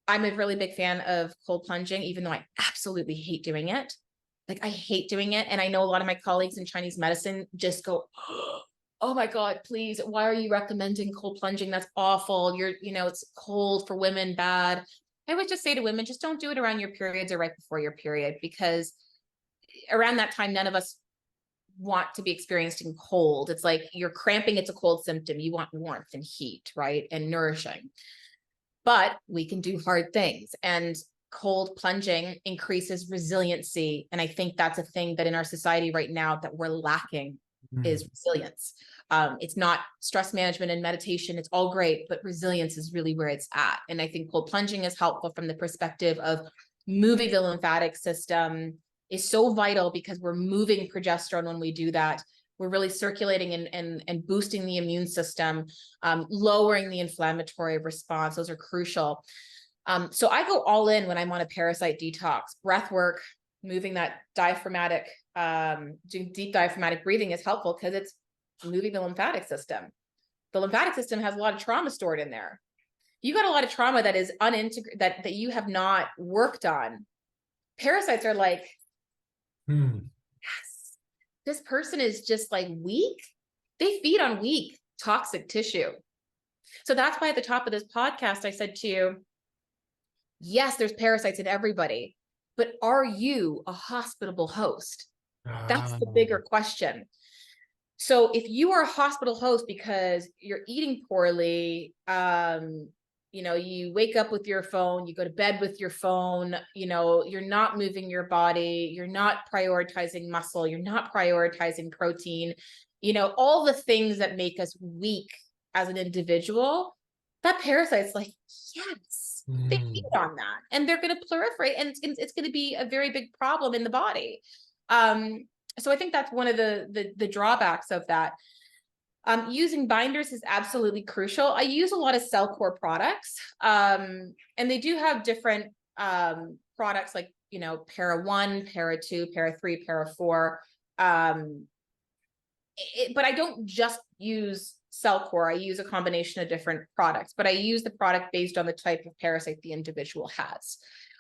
a really big fan of cold plunging, even though I absolutely hate doing it. Like, I hate doing it. And I know a lot of my colleagues in Chinese medicine just go, oh my God, please, why are you recommending cold plunging? That's awful. It's cold for women, bad. I would just say to women, just don't do it around your periods or right before your period, because around that time, none of us want to be experiencing cold. It's like you're cramping. It's a cold symptom. You want warmth and heat, right? And nourishing. But we can do hard things. And cold plunging increases resiliency. And I think that's a thing that in our society right now that we're lacking is resilience. It's not stress management and meditation. It's all great, but resilience is really where it's at. And I think cold plunging is helpful from the perspective of moving the lymphatic system is so vital, because we're moving progesterone when we do that. We're really circulating and boosting the immune system, lowering the inflammatory response. Those are crucial. So I go all in when I'm on a parasite detox. Breath work, moving that diaphragmatic, doing deep diaphragmatic breathing is helpful because it's moving the lymphatic system. The lymphatic system has a lot of trauma stored in there. You got a lot of trauma that is unintegrated, that you have not worked on. Parasites are like, yes, this person is just like weak. They feed on weak, toxic tissue. So that's why at the top of this podcast, I said to you, yes, there's parasites in everybody, but are you a hospitable host? That's the bigger question. So if you are a hospital host because you're eating poorly, you wake up with your phone, you go to bed with your phone, you're not moving your body, you're not prioritizing muscle, you're not prioritizing protein, all the things that make us weak as an individual, that parasite's like, yes, they feed on that, and they're going to proliferate, and it's going to be a very big problem in the body. So I think that's one of the drawbacks of that. Using binders is absolutely crucial. I use a lot of Cellcore products, and they do have different products like, Para 1, Para 2, Para 3, Para 4. But I don't just use Cellcore. I use a combination of different products, but I use the product based on the type of parasite the individual has.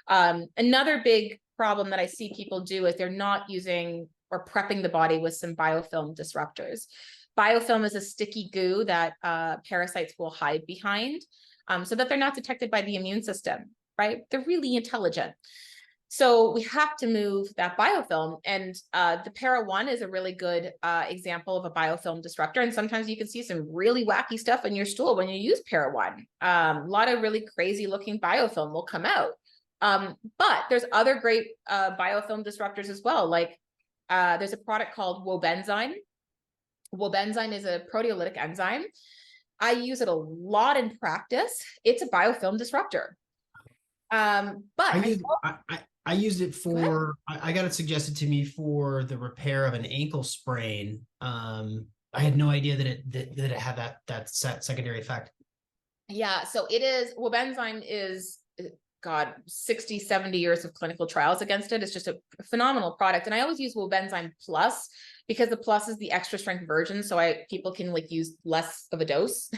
Another big problem that I see people do is they're not using or prepping the body with some biofilm disruptors. Biofilm is a sticky goo that parasites will hide behind, so that they're not detected by the immune system, right? They're really intelligent. So we have to move that biofilm, and the Para 1 is a really good example of a biofilm disruptor. And sometimes you can see some really wacky stuff in your stool when you use Para 1. A lot of really crazy looking biofilm will come out. But there's other great biofilm disruptors as well. Like there's a product called Wobenzyme. Wobenzyme is a proteolytic enzyme. I use it a lot in practice. It's a biofilm disruptor. But I used it for, I got it suggested to me for the repair of an ankle sprain. I had no idea that it had that secondary effect. Yeah, so it is, Wabenzyme is, God, 60, 70 years of clinical trials against it. It's just a phenomenal product. And I always use Wabenzyme Plus because the Plus is the extra strength version. So people can like use less of a dose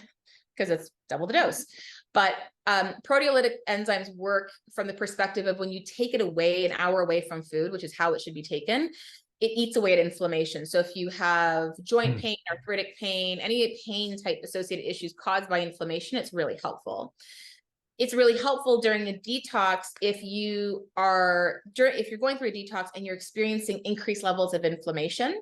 because it's double the dose. But proteolytic enzymes work from the perspective of when you take it away, an hour away from food, which is how it should be taken, it eats away at inflammation. So if you have joint pain, arthritic pain, any pain type associated issues caused by inflammation, it's really helpful. It's really helpful during a detox if you're going through a detox and you're experiencing increased levels of inflammation,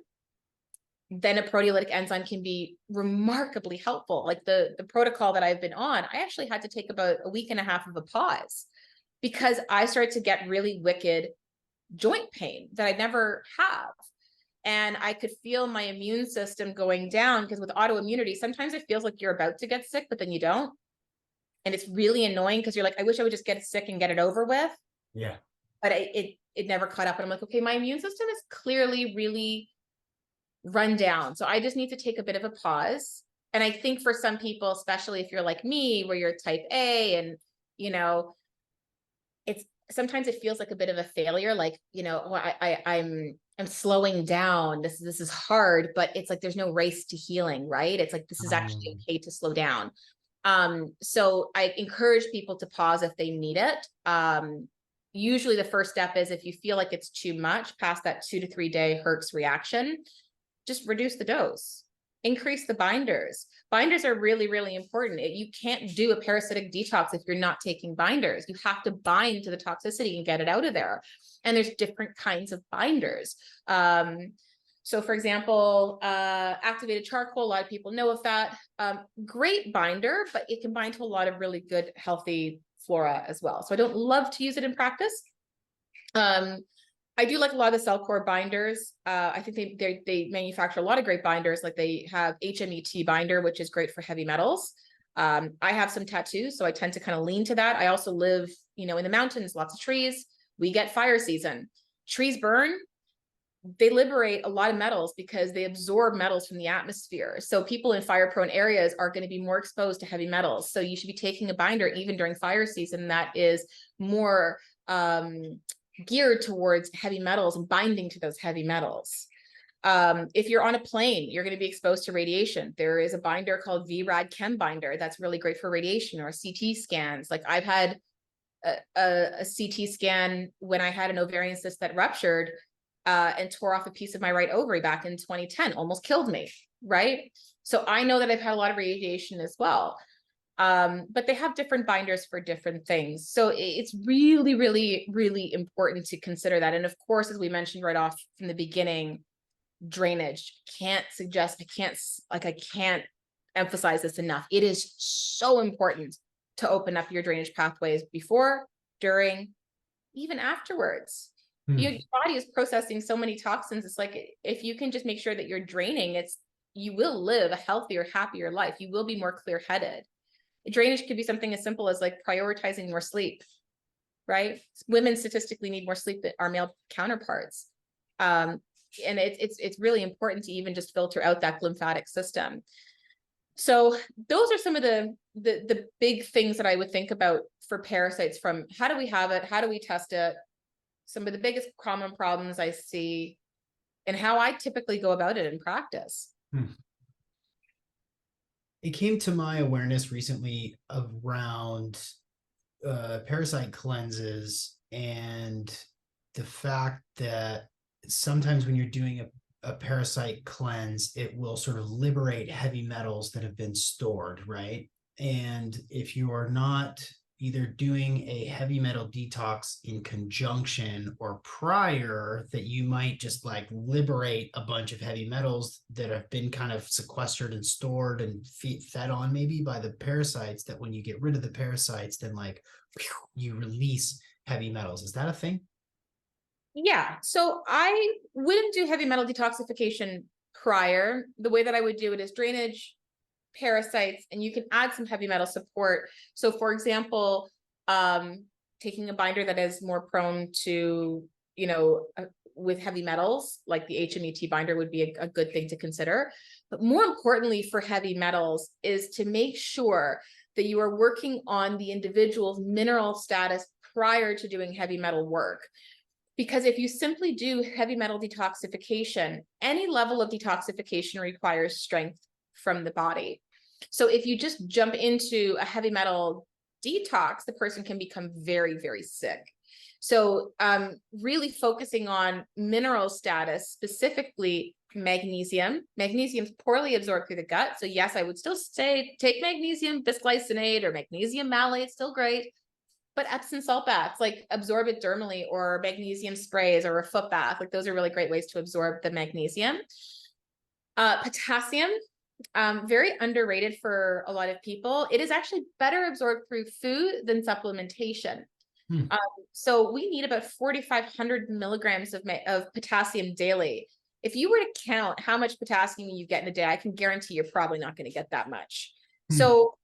then a proteolytic enzyme can be remarkably helpful. Like the protocol that I've been on, I actually had to take about a week and a half of a pause because I started to get really wicked joint pain that I never have. And I could feel my immune system going down because with autoimmunity, sometimes it feels like you're about to get sick, but then you don't. And it's really annoying because you're like, I wish I would just get sick and get it over with. Yeah. But it never caught up. And I'm like, okay, my immune system is clearly really run down. So I just need to take a bit of a pause. And I think for some people, especially if you're like me, where you're type A and, it's sometimes it feels like a bit of a failure. Like, I'm slowing down. This is hard, but it's like, there's no race to healing, right? It's like, this is actually okay to slow down. So I encourage people to pause if they need it. Usually the first step is if you feel like it's too much past that 2 to 3 day Herx reaction, just reduce the dose, increase the binders. Binders are really, really important. You can't do a parasitic detox if you're not taking binders. You have to bind to the toxicity and get it out of there. And there's different kinds of binders. So for example, activated charcoal, a lot of people know of that. Great binder, but it can bind to a lot of really good, healthy flora as well. So I don't love to use it in practice. I do like a lot of the Cellcore binders. I think they manufacture a lot of great binders. Like they have HMET binder, which is great for heavy metals. I have some tattoos, so I tend to kind of lean to that. I also live, in the mountains, lots of trees. We get fire season. Trees burn. They liberate a lot of metals because they absorb metals from the atmosphere. So people in fire-prone areas are going to be more exposed to heavy metals. So you should be taking a binder even during fire season that is more geared towards heavy metals and binding to those heavy metals. If you're on a plane, you're going to be exposed to radiation. There is a binder called VRAD Chem binder that's really great for radiation or CT scans. Like I've had a CT scan when I had an ovarian cyst that ruptured and tore off a piece of my right ovary back in 2010, almost killed me, right? So I know that I've had a lot of radiation as well. But they have different binders for different things. So it's really, really, really important to consider that. And of course, as we mentioned right off from the beginning, drainage. I can't emphasize this enough. It is so important to open up your drainage pathways before, during, even afterwards. Your body is processing so many toxins. It's like, if you can just make sure that you're draining, you will live a healthier, happier life. You will be more clear-headed. Drainage could be something as simple as like prioritizing more sleep, right? Women statistically need more sleep than our male counterparts. And it's really important to even just filter out that lymphatic system. So those are some of the big things that I would think about for parasites, from how do we have it? How do we test it? Some of the biggest common problems I see and how I typically go about it in practice. It came to my awareness recently around parasite cleanses and the fact that sometimes when you're doing a parasite cleanse, it will sort of liberate heavy metals that have been stored, right? And if you are not either doing a heavy metal detox in conjunction or prior, that you might just like liberate a bunch of heavy metals that have been kind of sequestered and stored and fed on maybe by the parasites, that when you get rid of the parasites, then like you release heavy metals. Is that a thing? Yeah. So I wouldn't do heavy metal detoxification prior. The way that I would do it is drainage, parasites, and you can add some heavy metal support. So for example, taking a binder that is more prone to, with heavy metals, like the HMET binder would be a good thing to consider. But more importantly for heavy metals is to make sure that you are working on the individual's mineral status prior to doing heavy metal work. Because if you simply do heavy metal detoxification, any level of detoxification requires strength from the body. So if you just jump into a heavy metal detox, the person can become very, very sick. So really focusing on mineral status, specifically magnesium. Magnesium is poorly absorbed through the gut. So yes, I would still say take magnesium bisglycinate or magnesium malate, still great. But Epsom salt baths, like absorb it dermally, or magnesium sprays, or a foot bath, like those are really great ways to absorb the magnesium. Potassium, very underrated for a lot of people. It is actually better absorbed through food than supplementation. So we need about 4,500 milligrams of potassium daily. If you were to count how much potassium you get in a day, I can guarantee you're probably not going to get that much. So,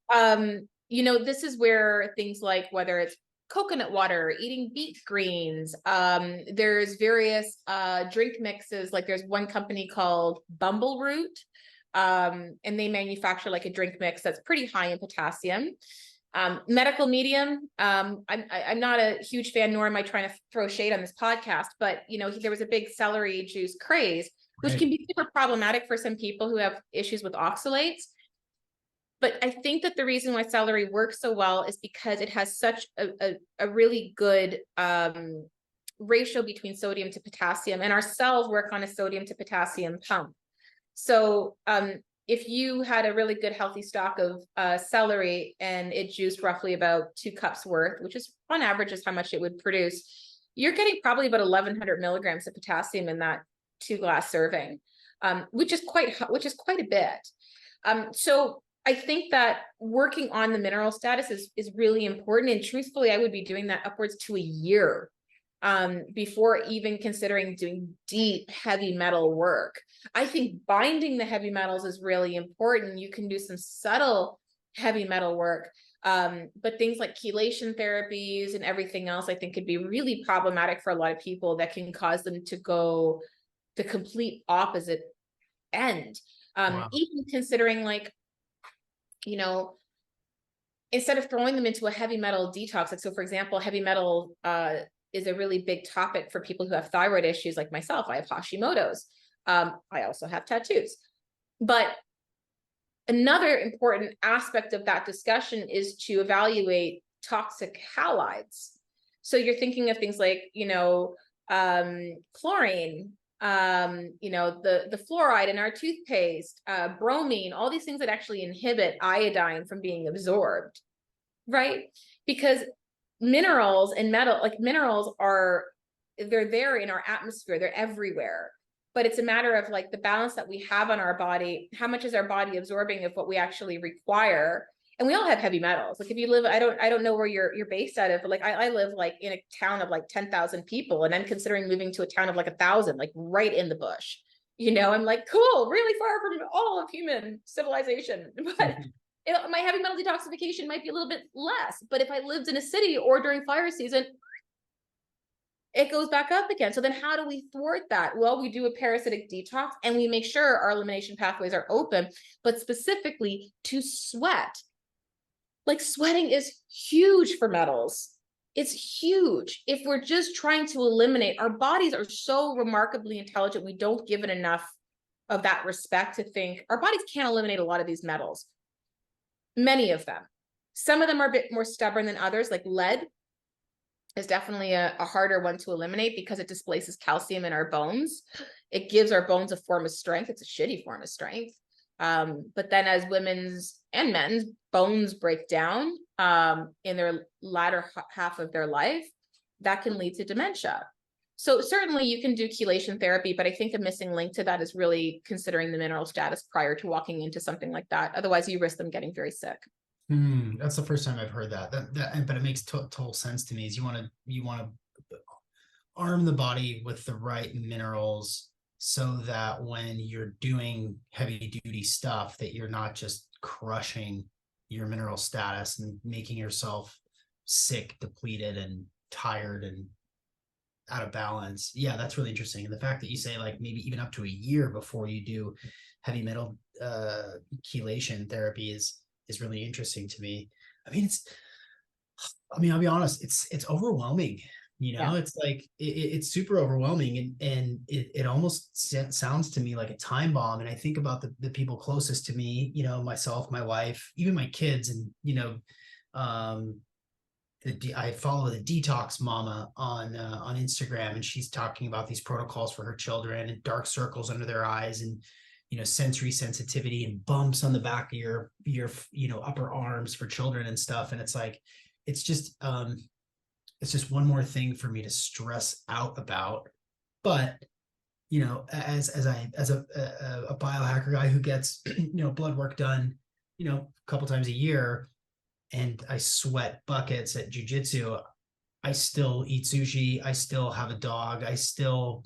you know, this is where things like whether it's coconut water, eating beet greens, there's various drink mixes. Like there's one company called Bumble Root, and they manufacture like a drink mix that's pretty high in potassium. Medical medium, I'm not a huge fan, nor am I trying to throw shade on this podcast, but you know, there was a big celery juice craze, which can be super problematic for some people who have issues with oxalates. But I think that the reason why celery works so well is because it has such a really good ratio between sodium to potassium, and our cells work on a sodium to potassium pump. So if you had a really good healthy stock of celery and it juiced roughly about 2 cups worth, which is on average is how much it would produce, you're getting probably about 1,100 milligrams of potassium in that 2-glass serving, which is quite a bit. So I think that working on the mineral status is really important. And truthfully, I would be doing that upwards to a year before even considering doing deep heavy metal work. I think binding the heavy metals is really important. You can do some subtle heavy metal work, but things like chelation therapies and everything else, I think could be really problematic for a lot of people that can cause them to go the complete opposite end. Even considering like, you know, instead of throwing them into a heavy metal detox, like, so for example, heavy metal is a really big topic for people who have thyroid issues like myself. I have Hashimoto's. I also have tattoos. But another important aspect of that discussion is to evaluate toxic halides. So you're thinking of things like, you know, chlorine, you know, the fluoride in our toothpaste, bromine, all these things that actually inhibit iodine from being absorbed, right? Because minerals and metal, like minerals they're there in our atmosphere, they're everywhere. But it's a matter of like the balance that we have on our body. How much is our body absorbing of what we actually require? And we all have heavy metals. Like if you live, I don't know where you're based out of, but like I live like in a town of like 10,000 people, and I'm considering moving to a town of like 1,000, like right in the bush. You know, I'm like, cool, really far from all of human civilization. But my heavy metal detoxification might be a little bit less. But if I lived in a city or during fire season, it goes back up again. So then how do we thwart that? Well, we do a parasitic detox and we make sure our elimination pathways are open, but specifically to sweat. Like sweating is huge for metals. It's huge. If we're just trying to eliminate, our bodies are so remarkably intelligent. We don't give it enough of that respect to think our bodies can't eliminate a lot of these metals. Many of them. Some of them are a bit more stubborn than others, like lead is definitely a harder one to eliminate because it displaces calcium in our bones. It gives our bones a form of strength. It's a shitty form of strength. But then as women's and men's bones break down in their latter half of their life, that can lead to dementia. So certainly you can do chelation therapy, but I think a missing link to that is really considering the mineral status prior to walking into something like that. Otherwise you risk them getting very sick. That's the first time I've heard that. But it makes total sense to me. Is you want to arm the body with the right minerals so that when you're doing heavy duty stuff, that you're not just crushing your mineral status and making yourself sick, depleted, and tired and out of balance. Yeah, that's really interesting. And the fact that you say like maybe even up to a year before you do heavy metal chelation therapy is really interesting to me. I mean, I'll be honest, it's overwhelming. Yeah. It's like it's super overwhelming, and it almost sounds to me like a time bomb. And I think about the people closest to me, myself, my wife, even my kids, and um, I follow the detox mama on Instagram, and she's talking about these protocols for her children and dark circles under their eyes, and sensory sensitivity and bumps on the back of your upper arms for children and stuff. And it's like it's just one more thing for me to stress out about. But as a biohacker guy who gets blood work done a couple times a year, and I sweat buckets at jujitsu, I still eat sushi. I still have a dog. I still,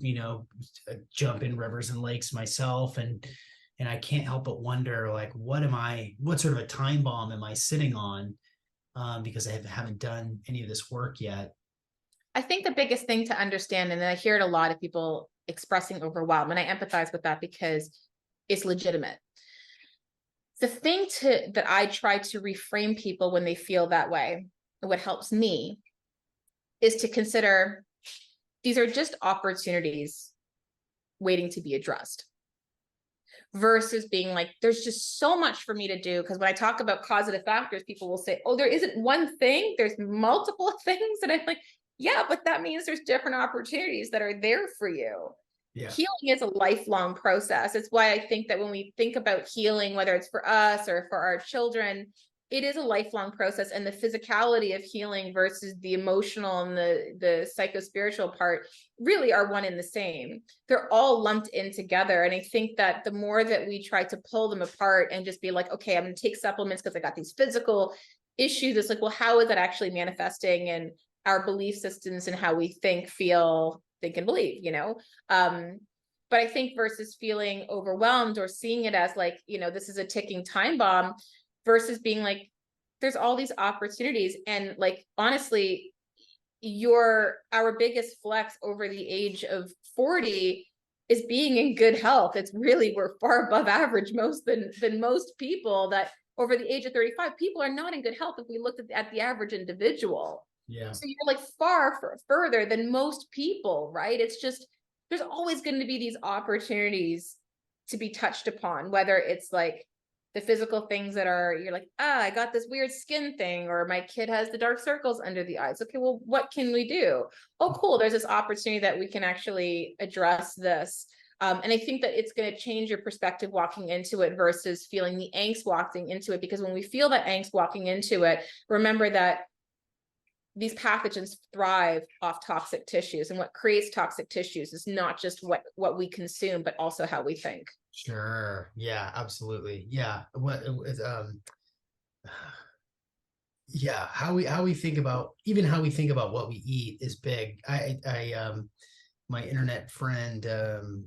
jump in rivers and lakes myself. And I can't help but wonder, like, what sort of a time bomb am I sitting on? Because I haven't done any of this work yet. I think the biggest thing to understand, and I hear it a lot of people expressing overwhelm, and I empathize with that because it's legitimate. The thing that I try to reframe people when they feel that way, what helps me is to consider these are just opportunities waiting to be addressed, versus being like, there's just so much for me to do. Because when I talk about causative factors, people will say, oh, there isn't one thing, there's multiple things. And I'm like, yeah, but that means there's different opportunities that are there for you. Yeah. Healing is a lifelong process. It's why I think that when we think about healing, whether it's for us or for our children, it is a lifelong process. And the physicality of healing versus the emotional and the psycho-spiritual part really are one and the same. They're all lumped in together. And I think that the more that we try to pull them apart and just be like, okay, I'm going to take supplements because I got these physical issues, it's like, well, how is that actually manifesting in our belief systems and how we think, feel, think, and believe, but I think versus feeling overwhelmed or seeing it as like, this is a ticking time bomb, versus being like, there's all these opportunities. And like, honestly, our biggest flex over the age of 40 is being in good health. It's really, we're far above average than most people. That over the age of 35, people are not in good health if we looked at the average individual. Yeah. So you're like further than most people, right? It's just, there's always going to be these opportunities to be touched upon, whether it's like the physical things that are, you're like, I got this weird skin thing, or my kid has the dark circles under the eyes. Okay, well, what can we do? Oh, cool. There's this opportunity that we can actually address this. And I think that it's going to change your perspective walking into it versus feeling the angst walking into it. Because when we feel that angst walking into it, remember that these pathogens thrive off toxic tissues, and what creates toxic tissues is not just what we consume, but also how we think. Sure. Yeah, absolutely. Yeah. Yeah, how we think about, even how we think about what we eat is big. My internet friend,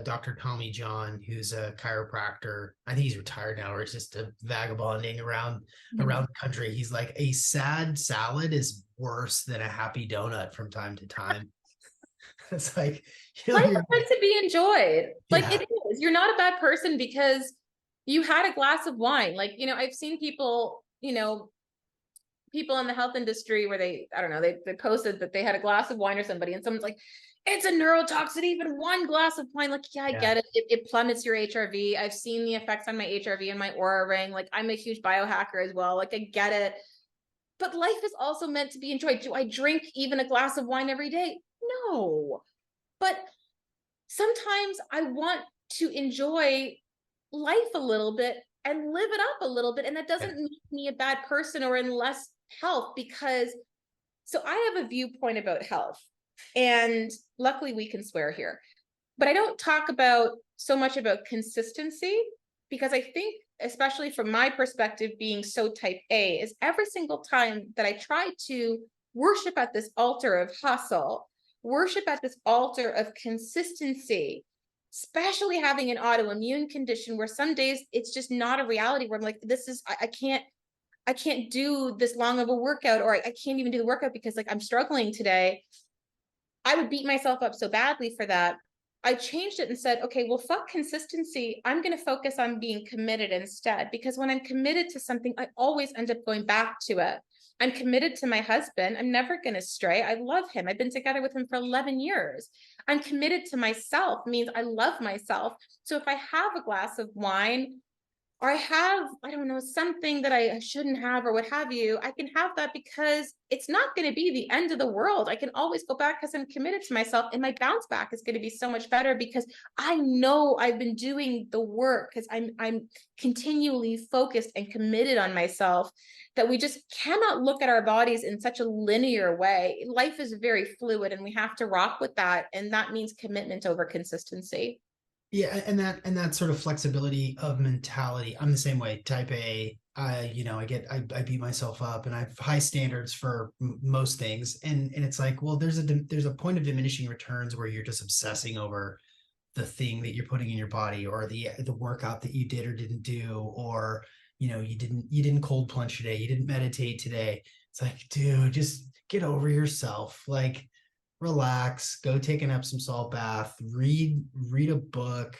Dr. Tommy John, who's a chiropractor. I think he's retired now, or he's just a vagabonding around the country. He's like, a sad salad is worse than a happy donut from time to time. It's like, life is meant to be enjoyed. Like, yeah. it is. You're not a bad person because you had a glass of wine. Like, I've seen people, people in the health industry where they posted that they had a glass of wine or somebody, and someone's like, it's a neurotoxin, even one glass of wine. Like, yeah, I get it. It plummets your HRV. I've seen the effects on my HRV and my Aura ring. Like, I'm a huge biohacker as well. Like, I get it. But life is also meant to be enjoyed. Do I drink even a glass of wine every day? No. But sometimes I want to enjoy life a little bit and live it up a little bit. And that doesn't make me a bad person or in less health, because so I have a viewpoint about health, and luckily we can swear here, but I don't talk about so much about consistency, because I think, especially from my perspective, being so type A, is every single time that I try to worship at this altar of hustle, worship at this altar of consistency, especially having an autoimmune condition where some days it's just not a reality, where I'm like, I can't do this long of a workout, or I can't even do the workout because like I'm struggling today. I would beat myself up so badly for that. I changed it and said, okay, well, fuck consistency. I'm going to focus on being committed instead, because when I'm committed to something, I always end up going back to it. I'm committed to my husband. I'm never going to stray. I love him. I've been together with him for 11 years. I'm committed to myself, means I love myself. So if I have a glass of wine, or I have, I don't know, something that I shouldn't have or what have you, I can have that because it's not going to be the end of the world. I can always go back because I'm committed to myself, and my bounce back is going to be so much better because I know I've been doing the work, because I'm continually focused and committed on myself, that we just cannot look at our bodies in such a linear way. Life is very fluid and we have to rock with that. And that means commitment over consistency. Yeah, and that sort of flexibility of mentality. I'm the same way. Type A. I beat myself up, and I have high standards for most things, and it's like, well, there's a point of diminishing returns where you're just obsessing over the thing that you're putting in your body, or the workout that you did or didn't do, or you didn't cold plunge today, you didn't meditate today. It's like, dude, just get over yourself. Like, relax, go take an Epsom salt bath, read a book,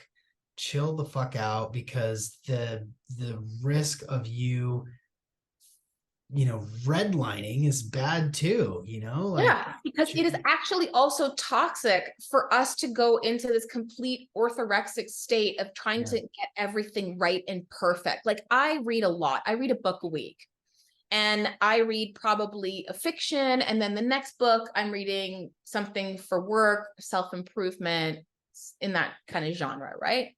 chill the fuck out, because the risk of redlining is bad too, like, Yeah, because it is actually also toxic for us to go into this complete orthorexic state of trying yeah. to get everything right and perfect. Like, I read a lot. I read a book a week. And I read probably a fiction, and then the next book I'm reading something for work, self-improvement, in that kind of genre, right?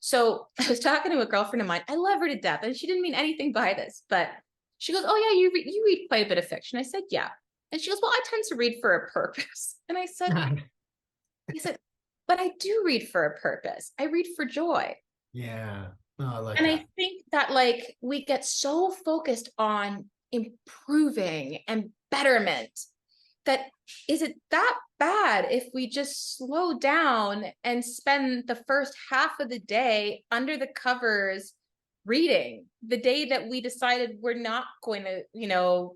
So I was talking to a girlfriend of mine. I love her to death, and she didn't mean anything by this, but she goes, "Oh yeah, you read quite a bit of fiction." I said, "Yeah," and she goes, "Well, I tend to read for a purpose." And I said, "But I do read for a purpose. I read for joy." Yeah. Oh, I like And that. I think that, like, we get so focused on improving and betterment, that is it that bad if we just slow down and spend the first half of the day under the covers reading? The day that we decided we're not going to,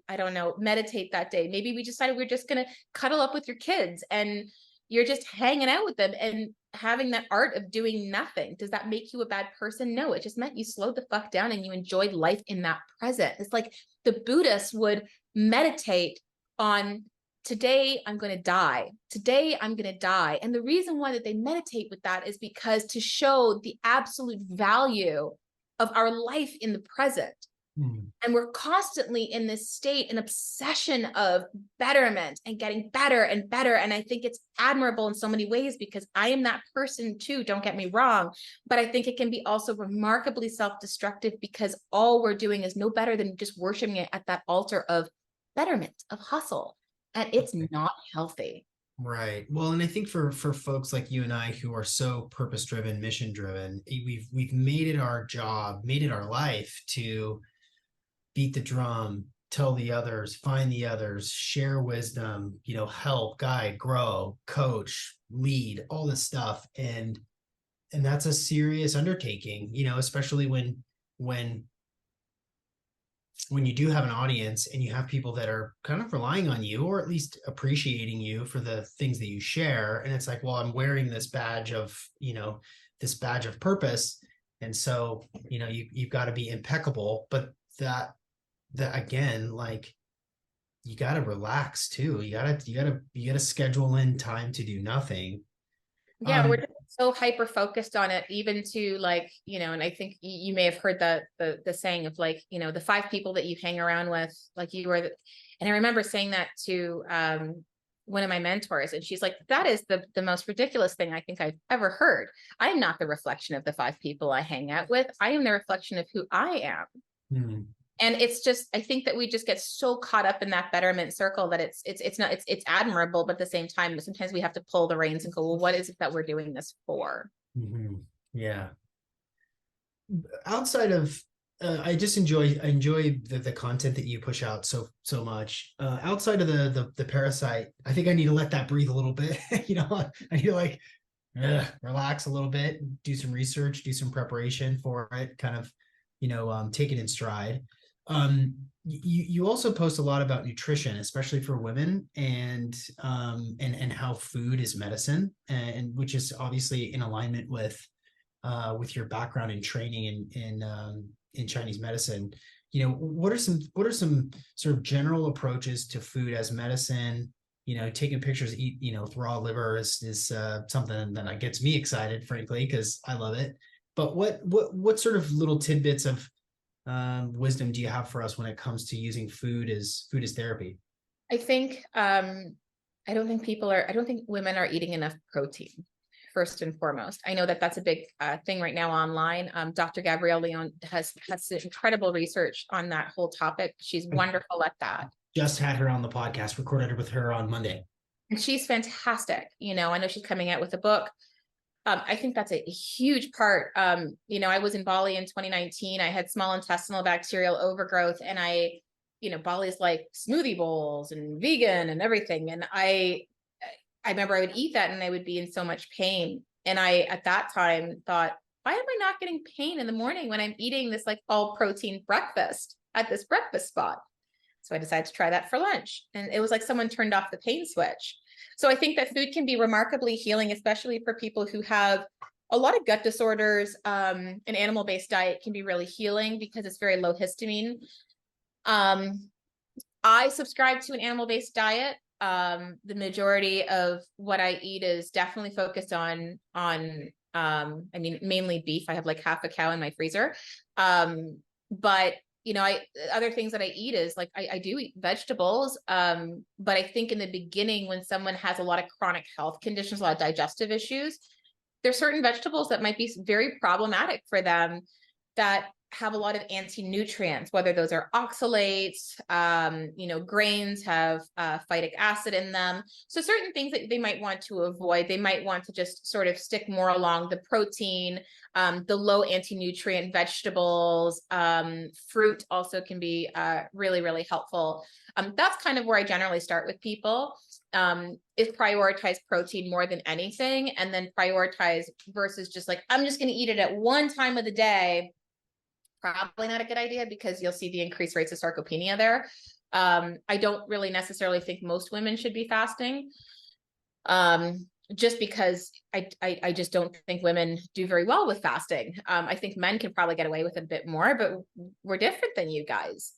I don't know, meditate that day. Maybe we decided we're just going to cuddle up with your kids and you're just hanging out with them and having that art of doing nothing. Does that make you a bad person? No, it just meant you slowed the fuck down and you enjoyed life in that present. It's like the Buddhists would meditate on, today I'm going to die. Today I'm going to die. And the reason why that they meditate with that is because to show the absolute value of our life in the present. And we're constantly in this state, an obsession of betterment and getting better and better. And I think it's admirable in so many ways, because I am that person too, don't get me wrong. But I think it can be also remarkably self-destructive, because all we're doing is no better than just worshiping it at that altar of betterment, of hustle. And it's not healthy. Right. Well, and I think for folks like you and I who are so purpose driven, mission driven, we've made it our job, made it our life to beat the drum, tell the others, find the others, share wisdom, help, guide, grow, coach, lead, all this stuff. And that's a serious undertaking, especially when you do have an audience and you have people that are kind of relying on you, or at least appreciating you for the things that you share. And it's like, well, I'm wearing this badge of purpose. And so, you've got to be impeccable, but that again, like, you got to relax too. You got to schedule in time to do nothing. Yeah, we're just so hyper focused on it, even to, like, and I think you may have heard the saying of, like, the 5 people that you hang around with, like, you are and I remember saying that to one of my mentors, and she's like, that is the most ridiculous thing I think I've ever heard. I am not the reflection of the 5 people I hang out with. I am the reflection of who I am. And it's just, I think that we just get so caught up in that betterment circle that it's admirable, but at the same time, sometimes we have to pull the reins and go, well, what is it that we're doing this for? Yeah. Outside of, I enjoy the content that you push out so much. Outside of the parasite, I think I need to let that breathe a little bit. I need to, like, relax a little bit, do some research, do some preparation for it, kind of, take it in stride. You also post a lot about nutrition, especially for women, and how food is medicine, and which is obviously in alignment with your background in training in Chinese medicine. What are some sort of general approaches to food as medicine? Taking pictures, with raw liver is something that gets me excited, frankly, because I love it. But what sort of little tidbits of wisdom do you have for us when it comes to using food as therapy? I think I don't think women are eating enough protein, first and foremost. I know that that's a big thing right now online. Dr. Gabrielle Leon has incredible research on that whole topic. She's wonderful at that. Just had her on the podcast, recorded with her on Monday. And she's fantastic. I know she's coming out with a book. I think that's a huge part. I was in Bali in 2019. I had small intestinal bacterial overgrowth, and Bali's like smoothie bowls and vegan and everything. And I remember I would eat that and I would be in so much pain. And I, at that time, thought, why am I not getting pain in the morning when I'm eating this like all protein breakfast at this breakfast spot? So I decided to try that for lunch. And it was like someone turned off the pain switch. So I think that food can be remarkably healing, especially for people who have a lot of gut disorders. An animal-based diet can be really healing because it's very low histamine. I subscribe to an animal-based diet. The majority of what I eat is definitely focused mainly beef. I have like half a cow in my freezer. But other things that I eat is like, I do eat vegetables. But I think in the beginning, when someone has a lot of chronic health conditions, a lot of digestive issues, there's certain vegetables that might be very problematic for them that have a lot of anti-nutrients, whether those are oxalates, grains have phytic acid in them. So certain things that they might want to avoid, they might want to just sort of stick more along the protein, the low anti-nutrient vegetables. Fruit also can be really, really helpful. That's kind of where I generally start with people, is prioritize protein more than anything, and then prioritize versus just like, I'm just going to eat it at one time of the day. Probably not a good idea because you'll see the increased rates of sarcopenia there. I don't really necessarily think most women should be fasting, just because I just don't think women do very well with fasting. I think men can probably get away with it a bit more, but we're different than you guys.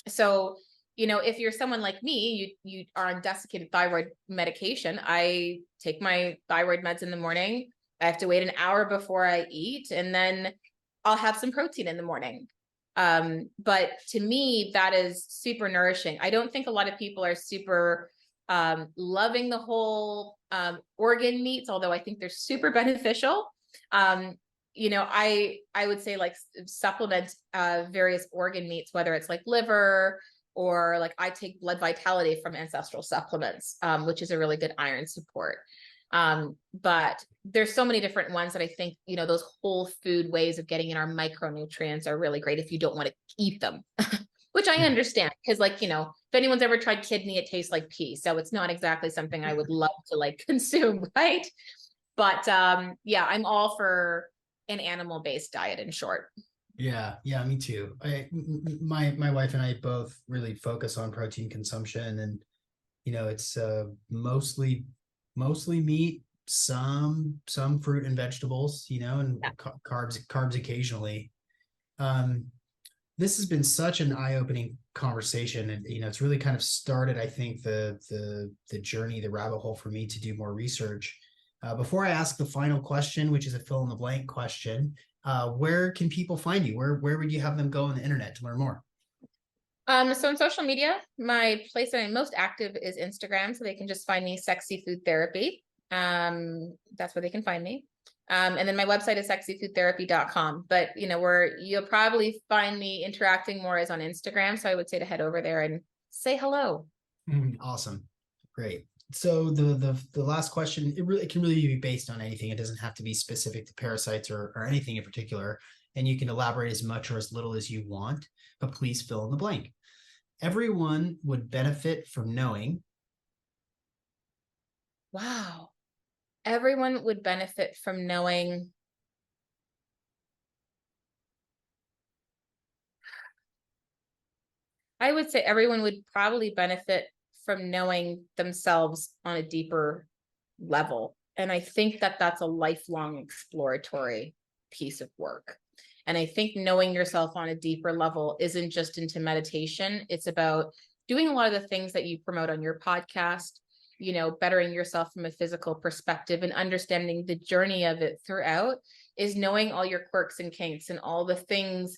So if you're someone like me, you are on desiccated thyroid medication. I take my thyroid meds in the morning. I have to wait an hour before I eat, and then I'll have some protein in the morning. But to me, that is super nourishing. I don't think a lot of people are super loving the whole organ meats, although I think they're super beneficial. I would say like supplement various organ meats, whether it's like liver, or like I take blood vitality from Ancestral Supplements, which is a really good iron support. But there's so many different ones that I think, those whole food ways of getting in our micronutrients are really great if you don't want to eat them, which I understand. Cause like, if anyone's ever tried kidney, it tastes like pee. So it's not exactly something I would love to like consume. Right. But, yeah, I'm all for an animal-based diet, in short. Yeah, me too. My wife and I both really focus on protein consumption, and it's mostly meat, some fruit and vegetables, and Yeah. carbs occasionally. Um, this has been such an eye-opening conversation, and it's really kind of started, I think, the journey, the rabbit hole for me to do more research. Before I ask the final question, which is a fill in the blank question, where can people find you? Where would you have them go on the internet to learn more? So in social media, my place that I'm most active is Instagram. So they can just find me Sexy Food Therapy. That's where they can find me. And then my website is sexyfoodtherapy.com. But where you'll probably find me interacting more is on Instagram. So I would say to head over there and say hello. Awesome. Great. So the last question, it can really be based on anything. It doesn't have to be specific to parasites or anything in particular. And you can elaborate as much or as little as you want, but please fill in the blank. Everyone would benefit from knowing. Wow. Everyone would benefit from knowing. I would say everyone would probably benefit from knowing themselves on a deeper level. And I think that that's a lifelong exploratory piece of work. And I think knowing yourself on a deeper level isn't just into meditation. It's about doing a lot of the things that you promote on your podcast, you know, bettering yourself from a physical perspective and understanding the journey of it throughout is knowing all your quirks and kinks and all the things,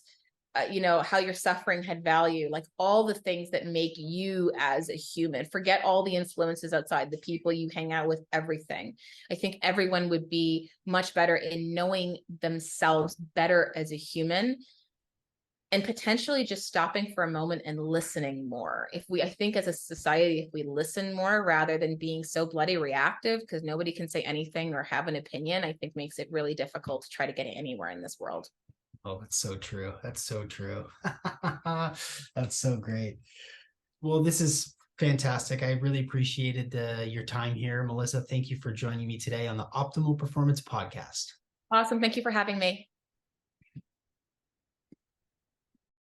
you know, how your suffering had value, like all the things that make you as a human. Forget all the influences outside, the people you hang out with, everything. I think everyone would be much better in knowing themselves better as a human and potentially just stopping for a moment and listening more. If we, I think as a society, if we listen more rather than being so bloody reactive, because nobody can say anything or have an opinion, I think makes it really difficult to try to get anywhere in this world. Oh, that's so true. That's so true. That's so great. Well, this is fantastic. I really appreciated your time here, Melissa. Thank you for joining me today on the Optimal Performance Podcast. Awesome. Thank you for having me.